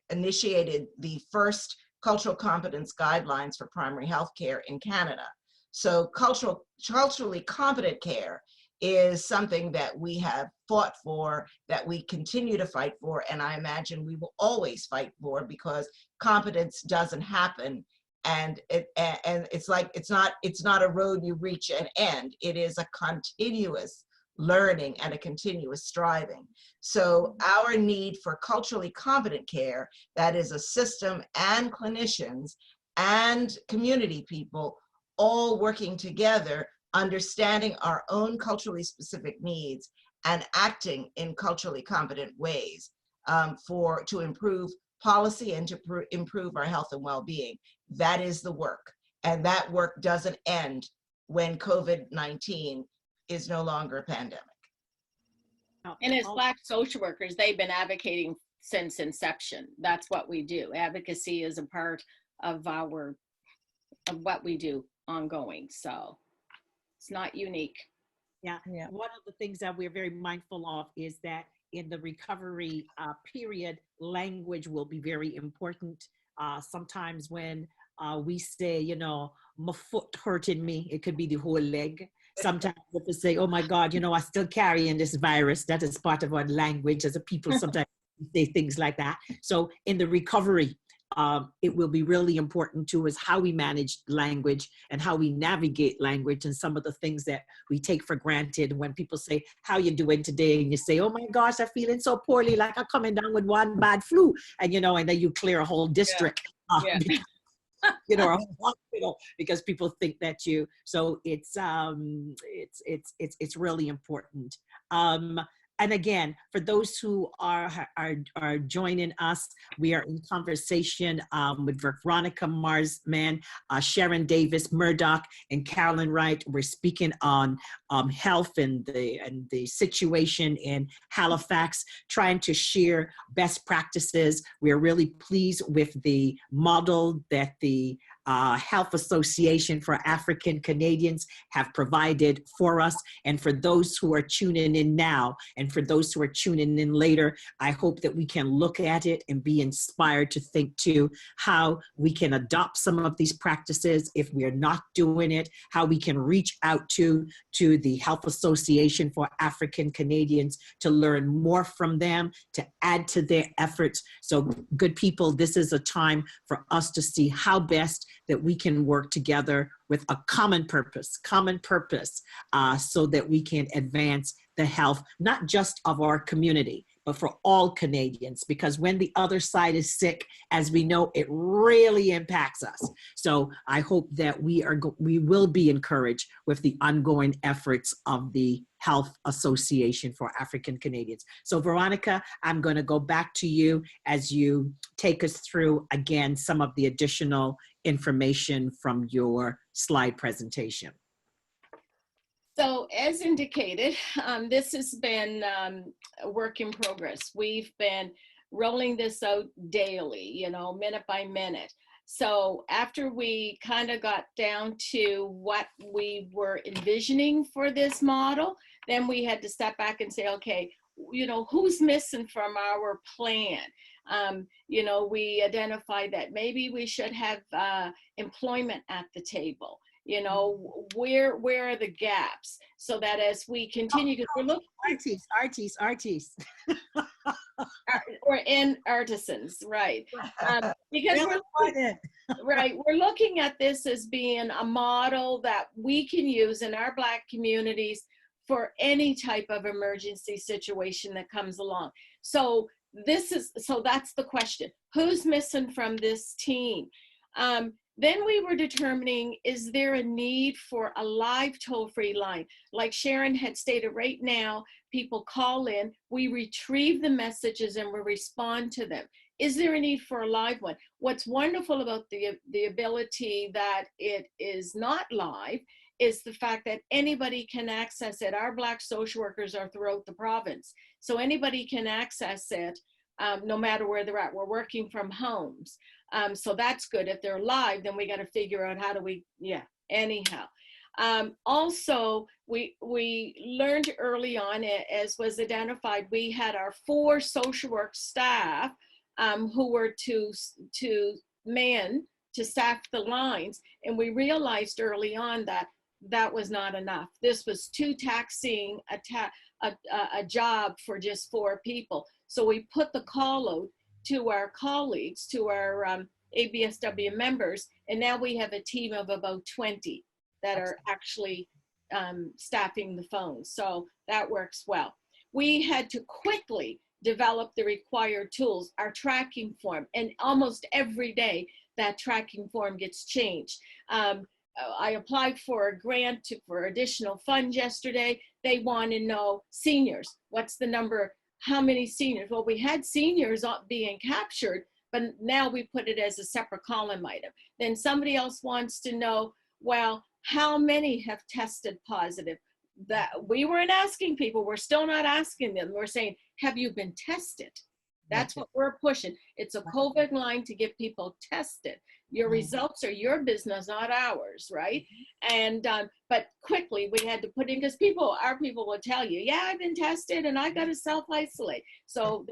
initiated the first cultural competence guidelines for primary health care in Canada. So culturally competent care is something that we have fought for, that we continue to fight for, and I imagine we will always fight for, because competence doesn't happen, and it's like it's not a road you reach and end. It is a continuous learning and a continuous striving. So our need for culturally competent care, that is a system and clinicians and community people all working together, understanding our own culturally specific needs and acting in culturally competent ways to improve policy and to improve our health and well-being. That is the work. And that work doesn't end when COVID-19 is no longer a pandemic. And as Black social workers, they've been advocating since inception. That's what we do. Advocacy is a part of what we do ongoing. So it's not unique. Yeah. One of the things that we're very mindful of is that in the recovery period, language will be very important. Sometimes when we say, you know, my foot hurting me, it could be the whole leg. Sometimes people say, oh my God, you know, I still carrying this virus. That is part of our language as a people. Sometimes we say things like that. So in the recovery, it will be really important to us how we manage language and how we navigate language, and some of the things that we take for granted. When people say, how you doing today? And you say, oh my gosh, I'm feeling so poorly, like I'm coming down with one bad flu. And, you know, and then you clear a whole district, you know, a whole hospital, because people think that you, so it's really important. And again, for those who are joining us, we are in conversation with Veronica Marsman, Sharon Davis Murdoch, and Carolann Wright. We're speaking on health and the situation in Halifax, trying to share best practices. We are really pleased with the model that the Health Association for African Canadians have provided for us. And for those who are tuning in now, and for those who are tuning in later, I hope that we can look at it and be inspired to think too how we can adopt some of these practices if we are not doing it, how we can reach out to the Health Association for African Canadians to learn more from them, to add to their efforts. So good people, this is a time for us to see how best that we can work together with a common purpose, so that we can advance the health, not just of our community, but for all Canadians, because when the other side is sick, as we know, it really impacts us. So I hope that we will be encouraged with the ongoing efforts of the Health Association for African Canadians. So Veronica, I'm going to go back to you as you take us through again some of the additional information from your slide presentation. So as indicated, this has been a work in progress. We've been rolling this out daily, you know, minute by minute. So after we kind of got down to what we were envisioning for this model, then we had to step back and say, okay, you know, who's missing from our plan? You know, we identified that maybe we should have employment at the table. You know, where are the gaps, so that as we continue, because we're looking artists or in artisans, right? Because we're looking at this as being a model that we can use in our Black communities for any type of emergency situation that comes along. So that's the question: who's missing from this team? Then we were determining, is there a need for a live toll-free line? Like Sharon had stated, right now, people call in, we retrieve the messages and we respond to them. Is there a need for a live one? What's wonderful about the ability that it is not live is the fact that anybody can access it. Our Black social workers are throughout the province, so anybody can access it no matter where they're at. We're working from homes. So that's good. If they're live, then we got to figure out how do we, anyhow. Also, we learned early on, as was identified, we had our 4 social work staff who were to staff the lines. And we realized early on that that was not enough. This was too taxing a job for just 4 people. So we put the call out to our colleagues, to our ABSW members, and now we have a team of about 20 that are actually staffing the phones. So that works well. We had to quickly develop the required tools, our tracking form, and almost every day that tracking form gets changed. I applied for a grant for additional funds yesterday. They want to know seniors. What's the number? How many seniors? Well, we had seniors being captured, but now we put it as a separate column item. Then somebody else wants to know, well, how many have tested positive? That we weren't asking people. We're still not asking them. We're saying, have you been tested? That's what we're pushing. It's a COVID line to get people tested. Your results are your business, not ours, right? And but quickly we had to put in, because our people will tell you, yeah, I've been tested and I got to self-isolate. So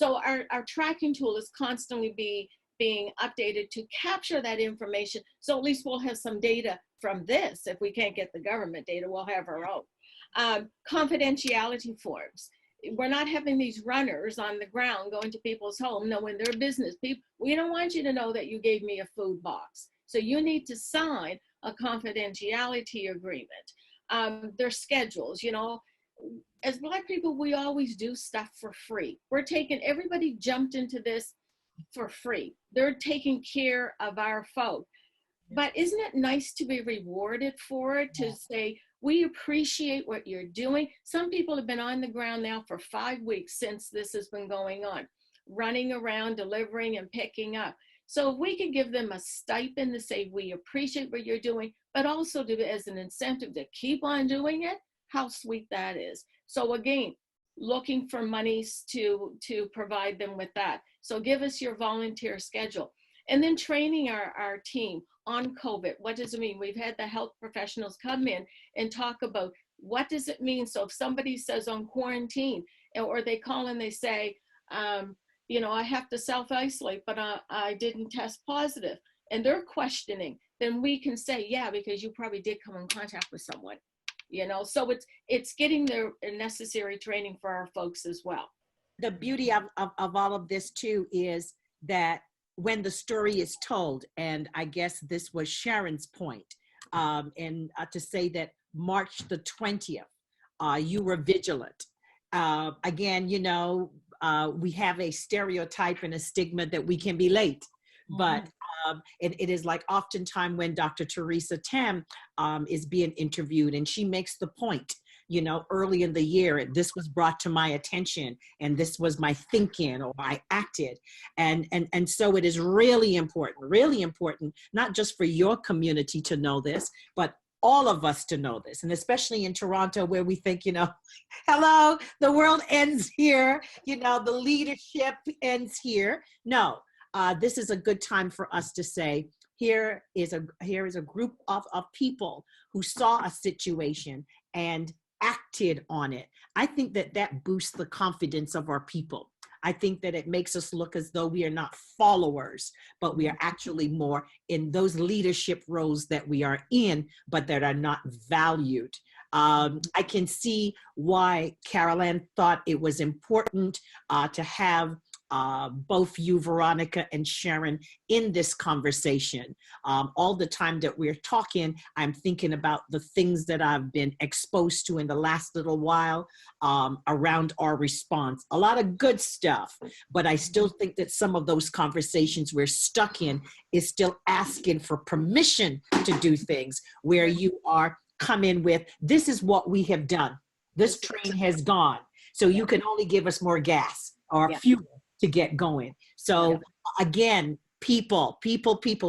our tracking tool is constantly being updated to capture that information. So at least we'll have some data from this. If we can't get the government data, we'll have our own. Confidentiality forms. We're not having these runners on the ground going to people's home knowing their business. People, we don't want you to know that you gave me a food box. So you need to sign a confidentiality agreement. Their schedules, as Black people, we always do stuff for free. Everybody jumped into this for free. They're taking care of our folk. But isn't it nice to be rewarded for it, to say, we appreciate what you're doing? Some people have been on the ground now for 5 weeks since this has been going on, running around, delivering and picking up. So if we could give them a stipend to say, we appreciate what you're doing, but also as an incentive to keep on doing it, how sweet that is. So again, looking for monies to provide them with that. So give us your volunteer schedule. And then training our team on COVID. What does it mean? We've had the health professionals come in and talk about, what does it mean? So if somebody says on quarantine, or they call and they say, I have to self-isolate, but I didn't test positive, and they're questioning, then we can say, yeah, because you probably did come in contact with someone, so it's getting the necessary training for our folks as well. The beauty of all of this too is that when the story is told, and I guess this was Sharon's point, and to say that March the 20th, you were vigilant. Again, we have a stereotype and a stigma that we can be late, but it is like oftentimes when Dr. Teresa Tam is being interviewed, and she makes the point, early in the year, this was brought to my attention, and this was my thinking, or I acted. And so it is really important, not just for your community to know this, but all of us to know this. And especially in Toronto, where we think, hello, the world ends here, the leadership ends here. No, this is a good time for us to say, here is a group of people who saw a situation and acted on it. I think that boosts the confidence of our people. I think that it makes us look as though we are not followers, but we are actually more in those leadership roles that we are in, but that are not valued. I can see why Carolann thought it was important to have both you, Veronica, and Sharon in this conversation. All the time that we're talking, I'm thinking about the things that I've been exposed to in the last little while around our response. A lot of good stuff, but I still think that some of those conversations we're stuck in is still asking for permission to do things, where you are coming with, this is what we have done. This train has gone. So you can only give us more gas or fuel to get going. So again, people,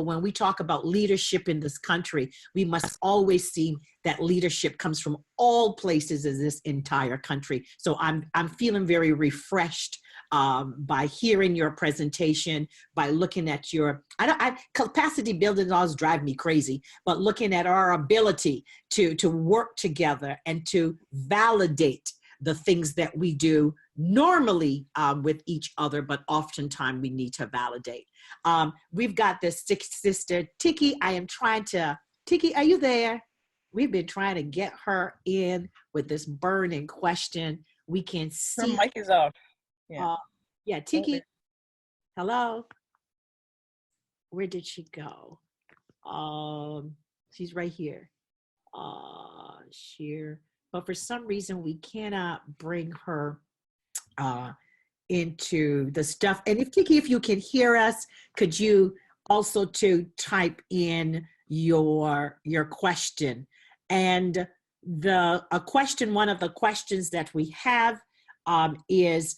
when we talk about leadership in this country, we must always see that leadership comes from all places in this entire country. So I'm feeling very refreshed by hearing your presentation, by looking at your, capacity building always drive me crazy, but looking at our ability to work together and to validate the things that we do normally with each other, but oftentimes we need to validate. We've got this sister, Tiki. Tiki, are you there? We've been trying to get her in with this burning question. We can see. Her mic is off. Yeah, Tiki. Hello. Where did she go? She's right here. Sheer. But for some reason, we cannot bring her into the stuff. And if Tiki, if you can hear us, could you also to type in your question? And one of the questions that we have is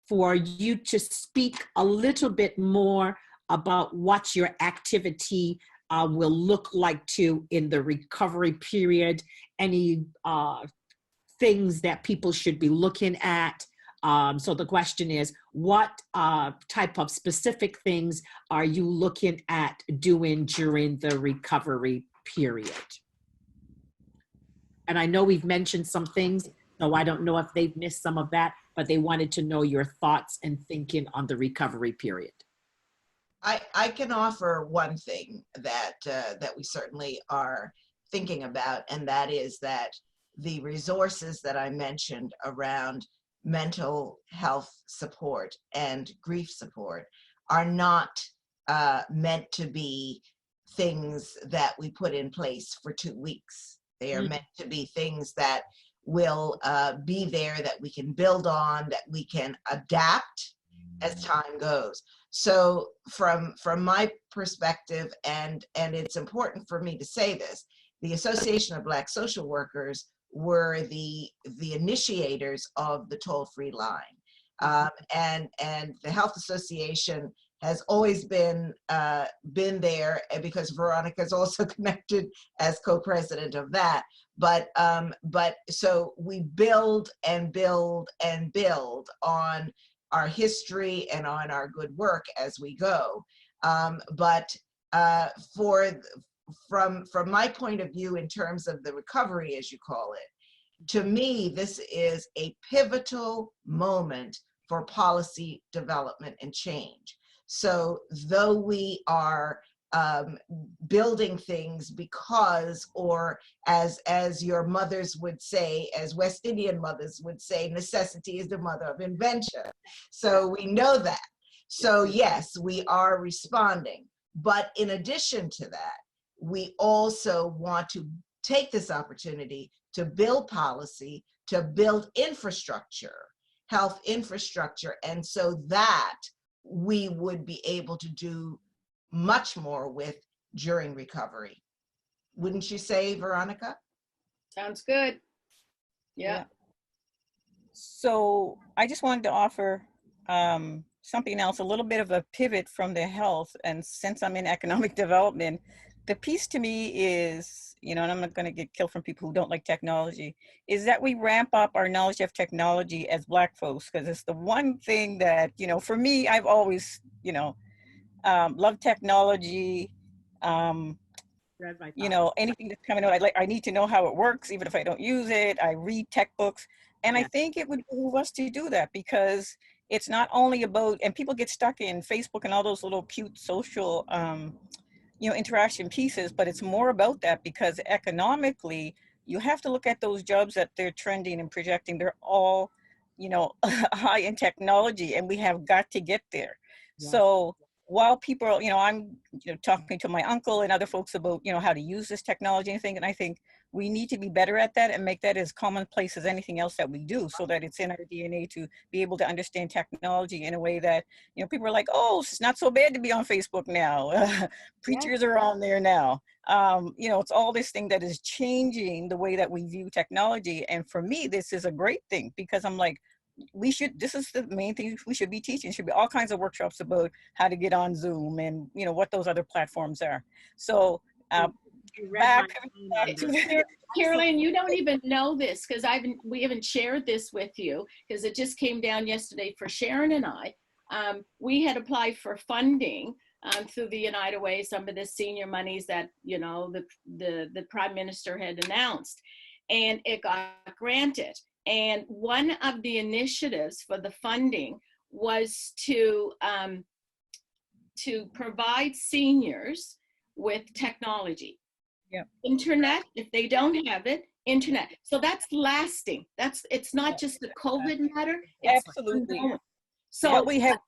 for you to speak a little bit more about what your activity will look like in the recovery period, any things that people should be looking at. So the question is, what type of specific things are you looking at doing during the recovery period? And I know we've mentioned some things, so I don't know if they've missed some of that, but they wanted to know your thoughts and thinking on the recovery period. I can offer one thing that we certainly are thinking about, and that is that the resources that I mentioned around mental health support and grief support are not meant to be things that we put in place for 2 weeks. They are meant to be things that will be there, that we can build on, that we can adapt as time goes. So from my perspective, and it's important for me to say this, the Association of Black Social Workers were the initiators of the toll-free line. And the Health Association has always been there, because Veronica is also connected as co-president of that. But so we build and build and build on our history and on our good work as we go. From my point of view, in terms of the recovery, as you call it, to me, this is a pivotal moment for policy development and change. So though we are building things because, or as your mothers would say, as West Indian mothers would say, necessity is the mother of invention. So we know that. So yes, we are responding. But in addition to that, we also want to take this opportunity to build policy, to build infrastructure, health infrastructure, and so that we would be able to do much more with during recovery. Wouldn't you say, Veronica? Sounds good. Yeah. So I just wanted to offer something else, a little bit of a pivot from the health. And since I'm in economic development, the piece to me is, and I'm not going to get killed from people who don't like technology, is that we ramp up our knowledge of technology as Black folks, because it's the one thing that, for me, I've always, loved technology. Anything that's coming out, I need to know how it works, even if I don't use it. I read tech books. And I think it would behoove us to do that, because it's not only about, and people get stuck in Facebook and all those little cute social, interaction pieces, but it's more about that, because economically, you have to look at those jobs that they're trending and projecting. They're all you know, high in technology, and we have got to get there. Yeah. So while people, you know, I'm talking to my uncle and other folks about, you know, how to use this technology and I think we need to be better at that and make that as commonplace as anything else that we do, so that it's in our DNA to be able to understand technology in a way that, you know, people are like, oh, it's not so bad to be on Facebook now. Preachers are on there now. You know, it's all this thing that is changing the way that we view technology. And for me, this is a great thing, because I'm like, this is the main thing we should be teaching. Should be all kinds of workshops about how to get on Zoom and, you know, what those other platforms are. So back to Carolann, you don't even know this, because we haven't shared this with you, because it just came down yesterday for Sharon and I. We had applied for funding through the United Way, some of the senior monies that, you know, the Prime Minister had announced, and it got granted. And one of the initiatives for the funding was to provide seniors with technology. Yeah. Internet, if they don't have it, internet. So that's lasting. It's not just the COVID matter. It's absolutely. ongoing. So we have,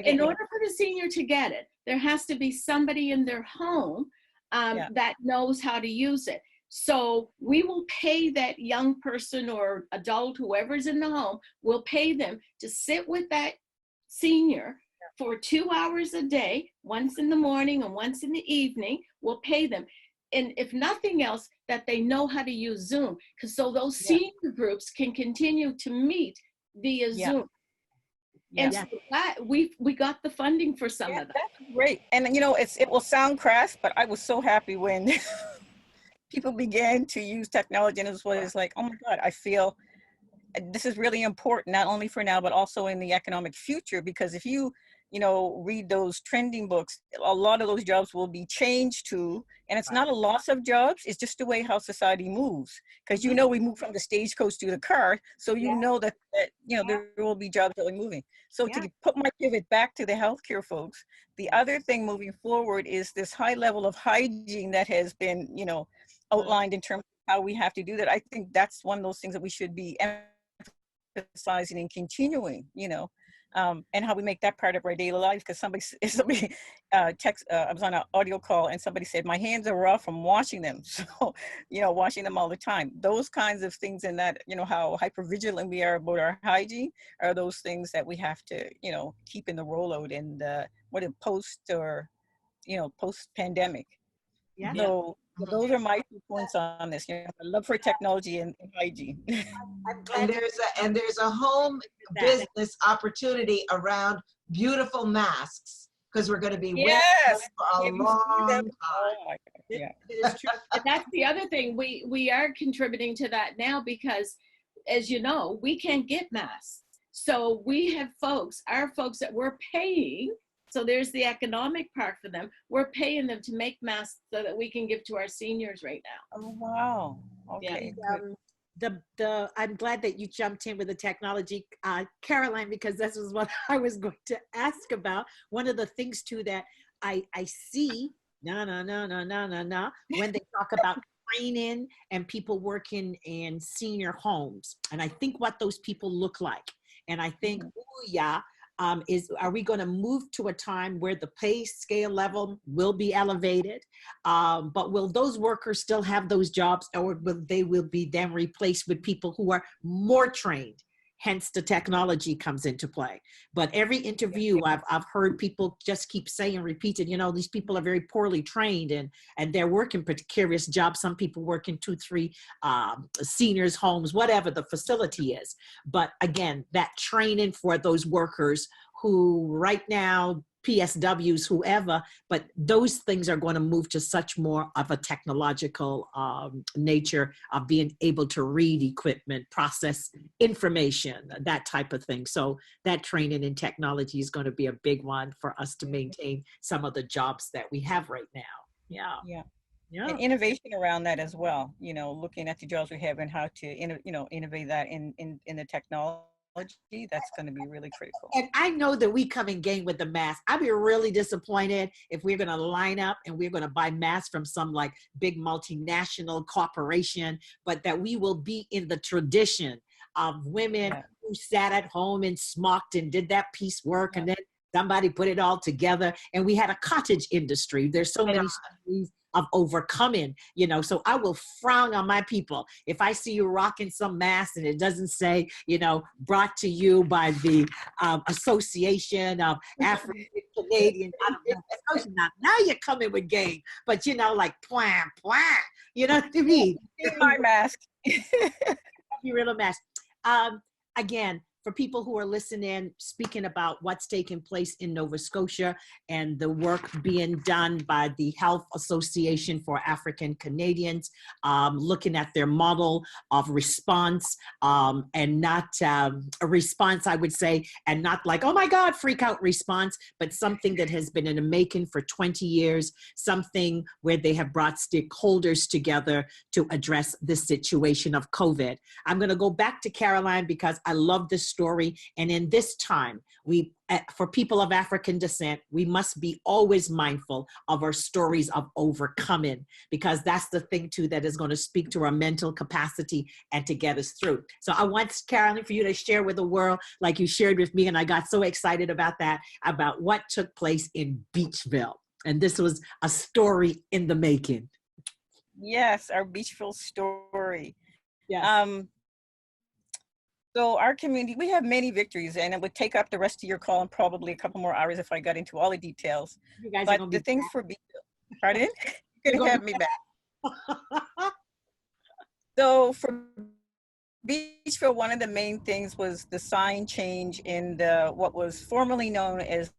in order for the senior to get it, there has to be somebody in their home that knows how to use it. So we will pay that young person or adult, whoever's in the home, we'll pay them to sit with that senior for 2 hours a day, once in the morning and once in the evening. We'll pay them. And if nothing else, that they know how to use Zoom, because so those senior groups can continue to meet via Zoom. And so that we got the funding for some of that. That's great. And you know, it will sound crass, but I was so happy when people began to use technology, and it's like, oh my God, I feel this is really important, not only for now, but also in the economic future. Because if you know, read those trending books, a lot of those jobs will be changed to, and it's not a loss of jobs, it's just the way how society moves. Because, you know, we move from the stagecoach to the car, so you know that you know, there will be jobs that are moving. So to put my pivot back to the healthcare folks, the other thing moving forward is this high level of hygiene that has been, you know, outlined in terms of how we have to do that. I think that's one of those things that we should be emphasizing and continuing, you know, and how we make that part of our daily life. Because somebody I was on an audio call and somebody said, my hands are raw from washing them. So, you know, washing them all the time. Those kinds of things, and that, you know, how hypervigilant we are about our hygiene are those things that we have to, you know, keep in the rollout and post-pandemic. Yeah. So those are my 2 points on this. You know, love for technology and hygiene. And there's a home business opportunity around beautiful masks, because we're going to be wearing them for a long time. Oh my God. Yeah. It is true. And that's the other thing. We are contributing to that now, because, as you know, we can't get masks. So we have our folks that we're paying. So there's the economic part for them. We're paying them to make masks so that we can give to our seniors right now. Oh, wow. Okay. I'm glad that you jumped in with the technology, Carolann, because this was what I was going to ask about. One of the things too that I see, when they talk about training and people working in senior homes, and I think what those people look like, and I think, are we going to move to a time where the pay scale level will be elevated? But will those workers still have those jobs, or will they be then replaced with people who are more trained? Hence the technology comes into play. But every interview I've heard people just keep saying, repeated, you know, these people are very poorly trained and they're working precarious jobs. Some people work in 2, 3 seniors homes, whatever the facility is. But again, that training for those workers who right now, PSWs, whoever, but those things are going to move to such more of a technological nature of being able to read equipment, process information, that type of thing. So that training in technology is going to be a big one for us to maintain some of the jobs that we have right now. Yeah. And innovation around that as well, you know, looking at the jobs we have and how to, innovate that in the technology. That's going to be really critical. And I know that we come in game with the mask. I'd be really disappointed if we're going to line up and we're going to buy masks from some like big multinational corporation, but that we will be in the tradition of women who sat at home and smocked and did that piecework, and then somebody put it all together, and we had a cottage industry. There's so many stories of overcoming, so I will frown on my people if I see you rocking some mask and it doesn't say, brought to you by the Association of African Canadians out of Nova Scotia. Now you're coming with game, but like plan, you know what I mean? My mask. Be real mask. Again, for people who are listening, speaking about what's taking place in Nova Scotia and the work being done by the Health Association for African Canadians, looking at their model of response, and not a response, I would say, and not like, oh my God, freak out response, but something that has been in the making for 20 years, something where they have brought stakeholders together to address this situation of COVID. I'm going to go back to Carolann because I love this story. And in this time, for people of African descent, we must be always mindful of our stories of overcoming, because that's the thing too that is going to speak to our mental capacity and to get us through. So I want, Carolann, for you to share with the world, like you shared with me, and I got so excited about that, about what took place in Beachville. And this was a story in the making. Yes, our Beachville story. Yes. So our community, we have many victories, and it would take up the rest of your call and probably a couple more hours if I got into all the details. You guys but are the things for Beachville, pardon? You could have me back. So for Beachville, one of the main things was the sign change in what was formerly known as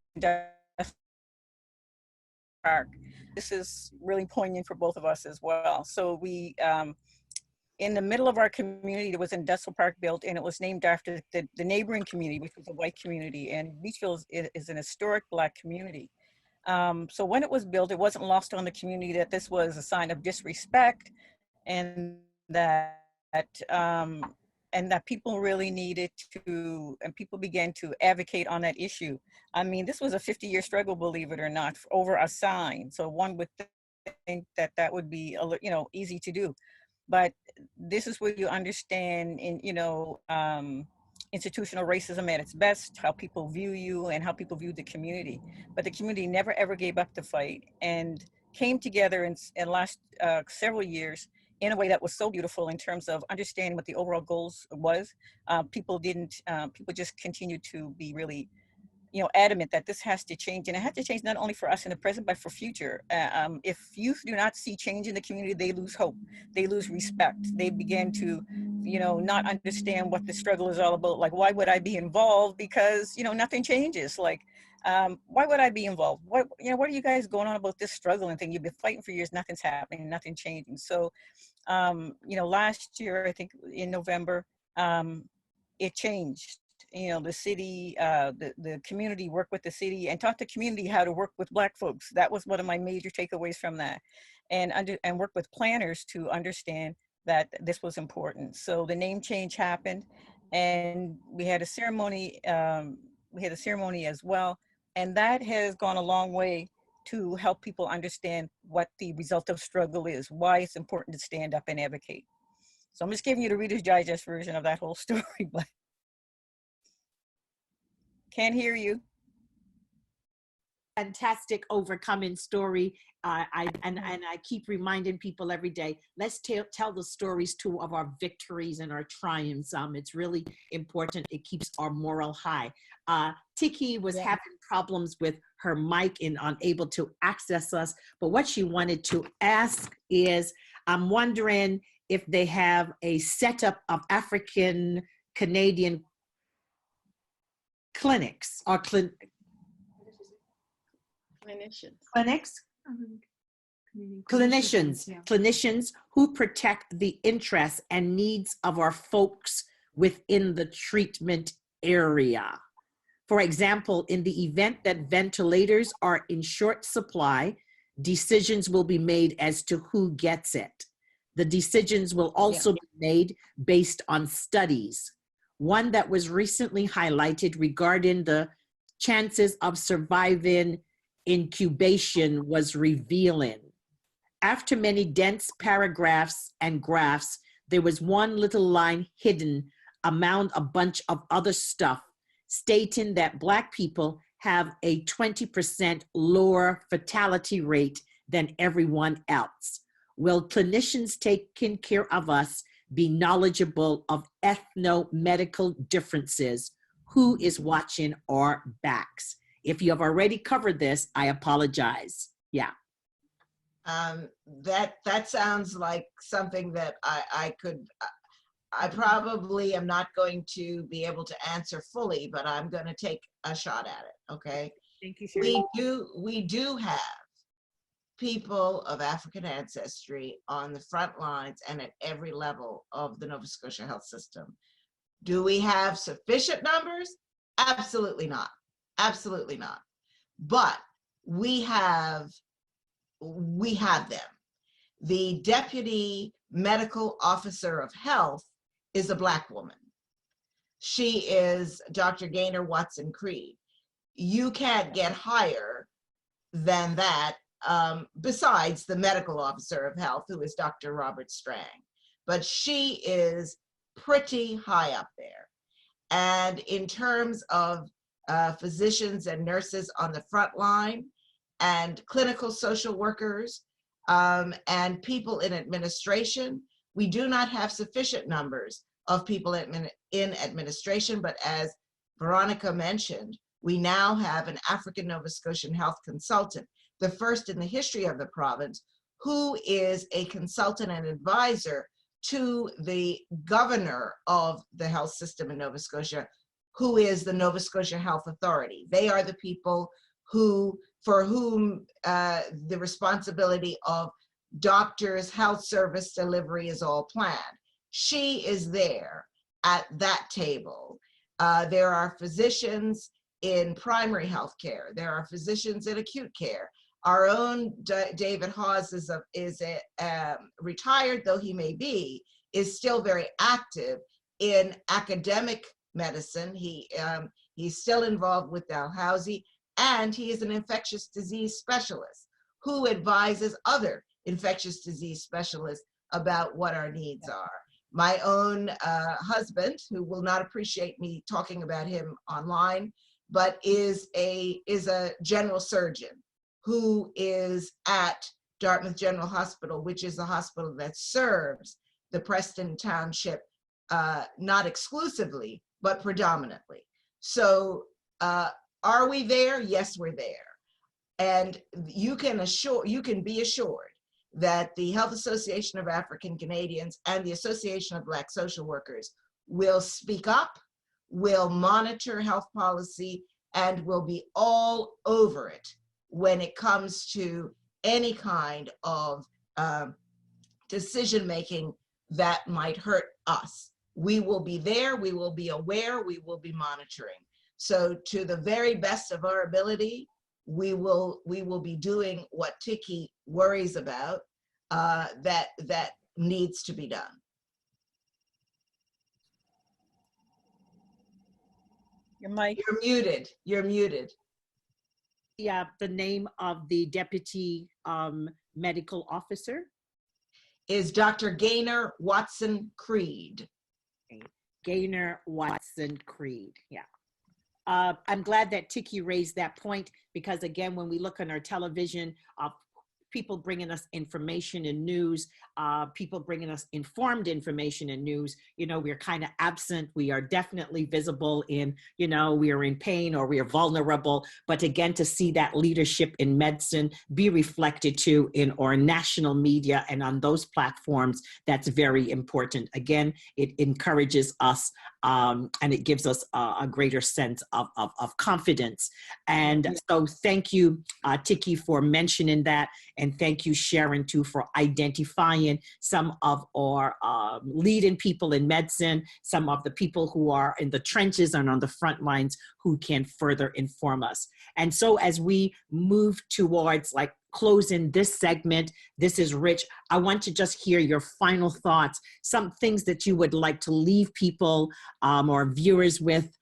Park. This is really poignant for both of us as well. So we, in the middle of our community, there was an industrial park built, and it was named after the neighboring community, which was a white community. And Beachville is an historic Black community. So when it was built, it wasn't lost on the community that this was a sign of disrespect, and that people really needed to, and people began to advocate on that issue. I mean, this was a 50-year struggle, believe it or not, over a sign. So one would think that would be, easy to do. But this is where you understand, institutional racism at its best, how people view you and how people view the community. But the community never, ever gave up the fight and came together in last several years in a way that was so beautiful in terms of understanding what the overall goals was. People just continued to be really, adamant that this has to change, and it has to change not only for us in the present, but for future. If youth do not see change in the community, they lose hope, they lose respect, they begin to, not understand what the struggle is all about. Like, why would I be involved? Because, nothing changes. Like, why would I be involved? What are you guys going on about this struggle and thing? You've been fighting for years, nothing's happening, nothing changing. So, last year, I think in November, it changed. The city, the community worked with the city and taught the community how to work with Black folks. That was one of my major takeaways from that, and work with planners to understand that this was important. So the name change happened, and we had a ceremony. As well, and that has gone a long way to help people understand what the result of struggle is, why it's important to stand up and advocate. So I'm just giving you the Reader's Digest version of that whole story, but can't hear you. Fantastic overcoming story. I keep reminding people every day, let's tell the stories too of our victories and our triumphs. It's really important. It keeps our moral high. Tiki was having problems with her mic and unable to access us, but what she wanted to ask is, I'm wondering if they have a setup of African Canadian clinics or clinicians who protect the interests and needs of our folks within the treatment area. For example, in the event that ventilators are in short supply, decisions will be made as to who gets it. The decisions will also be made based on studies. One that was recently highlighted regarding the chances of surviving incubation was revealing. After many dense paragraphs and graphs, there was one little line hidden amount a bunch of other stuff stating that Black people have a 20% lower fatality rate than everyone else. Will clinicians taking care of us be knowledgeable of ethno-medical differences? Who is watching our backs? If you have already covered this, I apologize. Yeah. That sounds like something that I probably am not going to be able to answer fully, but I'm going to take a shot at it. Okay. Thank you, Sherry. We do have people of African ancestry on the front lines and at every level of the Nova Scotia health system. Do we have sufficient numbers? Absolutely not. Absolutely not. But we have them. The deputy medical officer of health is a Black woman. She is Dr. Gaynor Watson Creed. You can't get higher than that, besides the medical officer of health, who is Dr. Robert Strang. But she is pretty high up there. And in terms of physicians and nurses on the front line, and clinical social workers, and people in administration, we do not have sufficient numbers of people in administration, but as Veronica mentioned, we now have an African Nova Scotian health consultant, the first in the history of the province, who is a consultant and advisor to the governor of the health system in Nova Scotia, who is the Nova Scotia Health Authority. They are the people for whom the responsibility of doctors' health service delivery is all planned. She is there at that table. There are physicians in primary health care. There are physicians in acute care. Our own David Hawes is retired, though he may be, is still very active in academic medicine. He's still involved with Dalhousie, and he is an infectious disease specialist who advises other infectious disease specialists about what our needs are. My own husband, who will not appreciate me talking about him online, but is a general surgeon who is at Dartmouth General Hospital, which is a hospital that serves the Preston Township, not exclusively, but predominantly. So are we there? Yes, we're there. And you can be assured that the Health Association of African Canadians and the Association of Black Social Workers will speak up, will monitor health policy, and will be all over it when it comes to any kind of decision-making that might hurt us. We will be there, we will be aware, we will be monitoring. So to the very best of our ability, we will be doing what Tiki worries about, that needs to be done. Your mic. You're muted. You're muted. Yeah, the name of the deputy medical officer is Dr. Gaynor Watson Creed. Gaynor Watson Creed, yeah. I'm glad that Tiki raised that point, because again, when we look on our television, people bringing us information and news, people bringing us informed information and news, we're kind of absent. We are definitely visible in, we are in pain or we are vulnerable. But again, to see that leadership in medicine be reflected too in our national media and on those platforms, that's very important. Again, it encourages us and it gives us a greater sense of confidence. And so thank you, Tiki, for mentioning that. And thank you, Sharon, too, for identifying some of our leading people in medicine, some of the people who are in the trenches and on the front lines who can further inform us. And so as we move towards closing this segment, this is Rich. I want to just hear your final thoughts, some things that you would like to leave people or viewers with,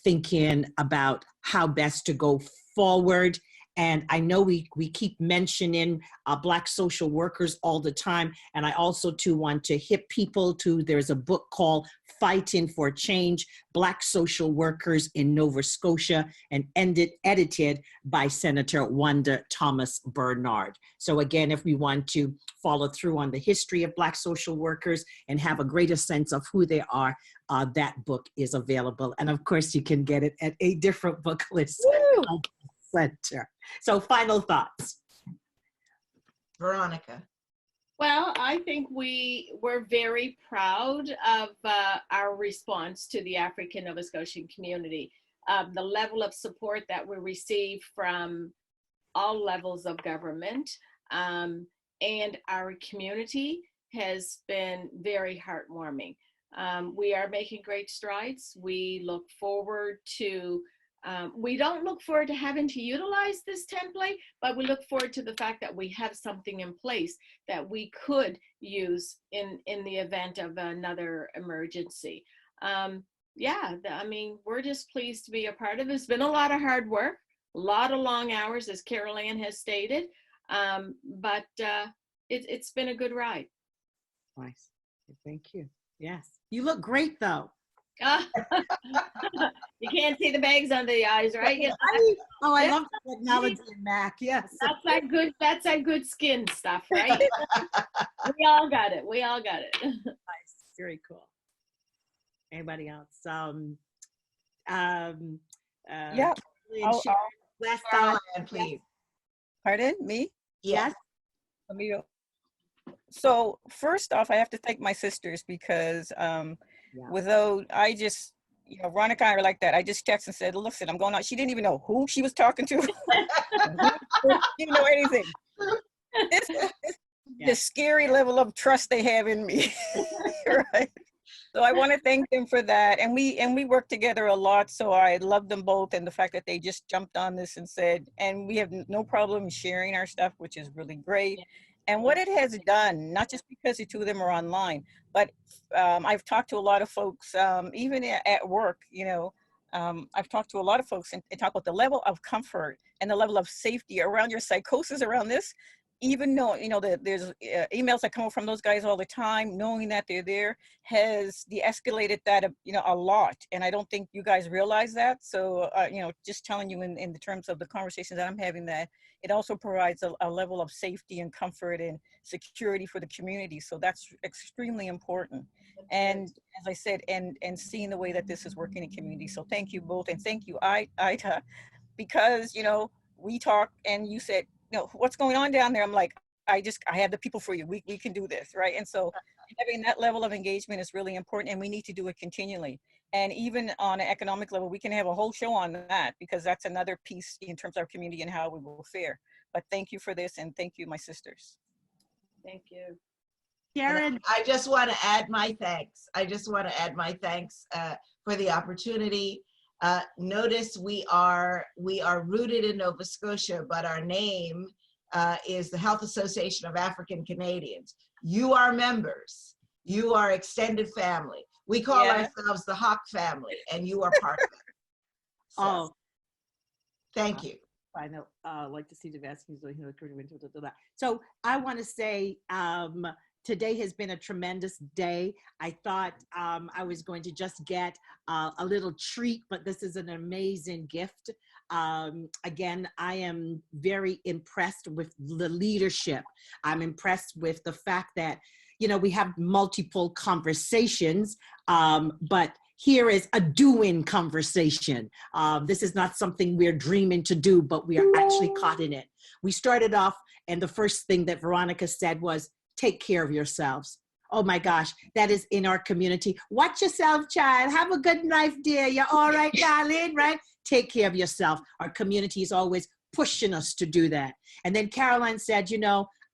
thinking about how best to go forward And I know we keep mentioning Black social workers all the time. And I also too want to hit people to, there's a book called Fighting for Change, Black Social Workers in Nova Scotia, and edited by Senator Wanda Thomas Bernard. So again, if we want to follow through on the history of Black social workers and have a greater sense of who they are, that book is available. And of course, you can get it at a different book list center. So final thoughts. Veronica. Well, I think we're very proud of our response to the African Nova Scotian community. The level of support that we receive from all levels of government and our community has been very heartwarming. We are making great strides. We look forward to we don't look forward to having to utilize this template, but we look forward to the fact that we have something in place that we could use in the event of another emergency. Yeah, I mean, we're just pleased to be a part of it. It's been a lot of hard work, a lot of long hours, as Carolann has stated, but it's been a good ride. Nice. Thank you. Yes. You look great, though. You can't see the bags under the eyes, right? Yes. Oh, I love the technology in Mac. Yes. That's that good skin stuff, right? We all got it. We all got it. Nice. Very cool. Anybody else? Yeah. Last time, Please. Pardon me? yes. Amigo. So first off, I have to thank my sisters because without, I just, Veronica and I are like that. I just texted and said, listen, I'm going out. She didn't even know who she was talking to. She didn't know anything. The scary level of trust they have in me. Right? So I want to thank them for that. And we work together a lot. So I love them both. And the fact that they just jumped on this and said, and we have no problem sharing our stuff, which is really great. Yeah. And what it has done, not just because the two of them are online, but I've talked to a lot of folks, even at work, I've talked to a lot of folks and talk about the level of comfort and the level of safety around your psychosis around this. Even though, that there's emails that come from those guys all the time, knowing that they're there has de-escalated that, a lot. And I don't think you guys realize that. So, just telling you in the terms of the conversations that I'm having, that it also provides a level of safety and comfort and security for the community. So that's extremely important. And as I said, and seeing the way that this is working in community. So thank you both. And thank you, Ida, because, we talked and you said, what's going on down there? I'm like, I have the people for you. We can do this, right? And so having that level of engagement is really important, and we need to do it continually. And even on an economic level, we can have a whole show on that, because that's another piece in terms of our community and how we will fare. But thank you for this, and thank you, my sisters. Thank you. Karen. I just want to add my thanks. For the opportunity. Notice we are rooted in Nova Scotia, but our name is the Health Association of African Canadians. You are members. You are extended family. We call ourselves the Hawk family, and you are part of it. So, thank you. I know. Like to see the vaccines. So I want to say, today has been a tremendous day. I thought I was going to just get a little treat, but this is an amazing gift. Again, I am very impressed with the leadership. I'm impressed with the fact that, we have multiple conversations, but here is a doing conversation. This is not something we're dreaming to do, but we are actually caught in it. We started off, and the first thing that Veronica said was, take care of yourselves. Oh my gosh, that is in our community. Watch yourself, child. Have a good life, dear. You're all right, darling, right? Take care of yourself. Our community is always pushing us to do that. And then Carolann said,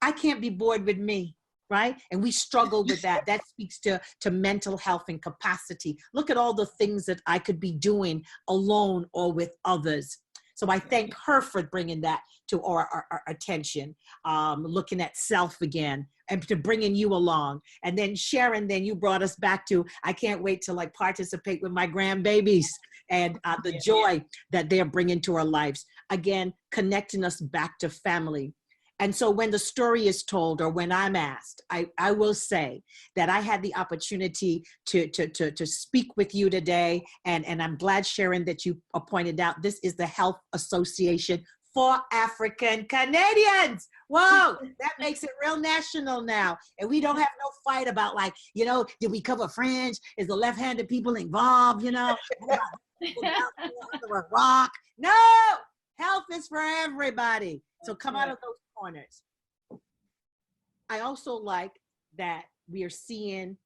I can't be bored with me, right? And we struggle with that. That speaks to mental health and capacity. Look at all the things that I could be doing alone or with others. So I thank her for bringing that to our attention, looking at self again and to bringing you along. And then Sharon, then you brought us back to, I can't wait to like participate with my grandbabies and the joy that they're bringing to our lives. Again, connecting us back to family. And so when the story is told or when I'm asked, I will say that I had the opportunity to speak with you today. And I'm glad, Sharon, that you pointed out this is the Health Association for African Canadians. Whoa, that makes it real national now. And we don't have no fight about like, you know, did we cover French? Is the left-handed people involved, you know? Under a rock? No, health is for everybody. So come out of those corners. I also like that we are seeing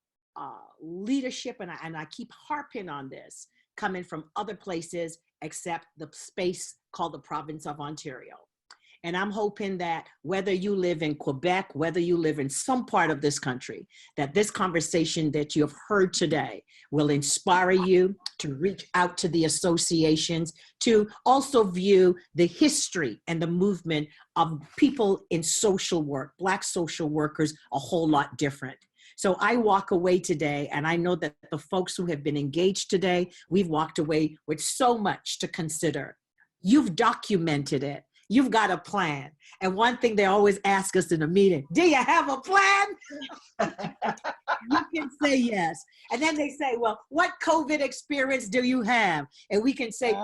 leadership, and I keep harping on this, coming from other places except the space called the province of Ontario. And I'm hoping that whether you live in Quebec, whether you live in some part of this country, that this conversation that you have heard today will inspire you to reach out to the associations, to also view the history and the movement of people in social work, Black social workers, a whole lot different. So I walk away today, and I know that the folks who have been engaged today, we've walked away with so much to consider. You've documented it. You've got a plan. And one thing they always ask us in a meeting, do you have a plan? You can say yes. And then they say, well, what COVID experience do you have? And we can say,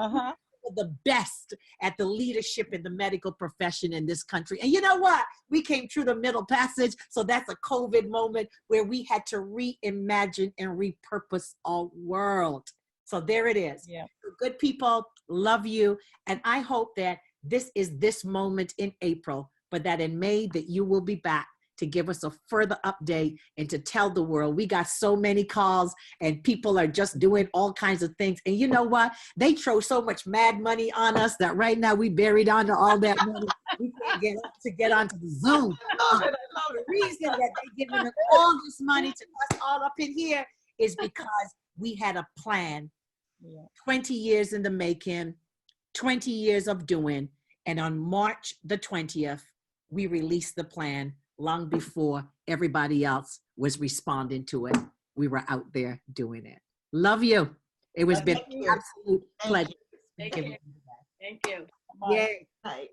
the best at the leadership in the medical profession in this country. And you know what? We came through the middle passage. So that's a COVID moment where we had to reimagine and repurpose our world. So there it is. Yeah. Good people, love you. And I hope that this is this moment in April, but that in May that you will be back to give us a further update and to tell the world. We got so many calls and people are just doing all kinds of things. And you know what? They throw so much mad money on us that right now we buried onto all that money. We can't get onto the Zoom. The reason that they're giving us all this money to us all up in here is because we had a plan. 20 years in the making, 20 years of doing. And on March the 20th, we released the plan long before everybody else was responding to it. We were out there doing it. Love you. It was been an absolute pleasure. Thank you. Thank you. Yay. Bye.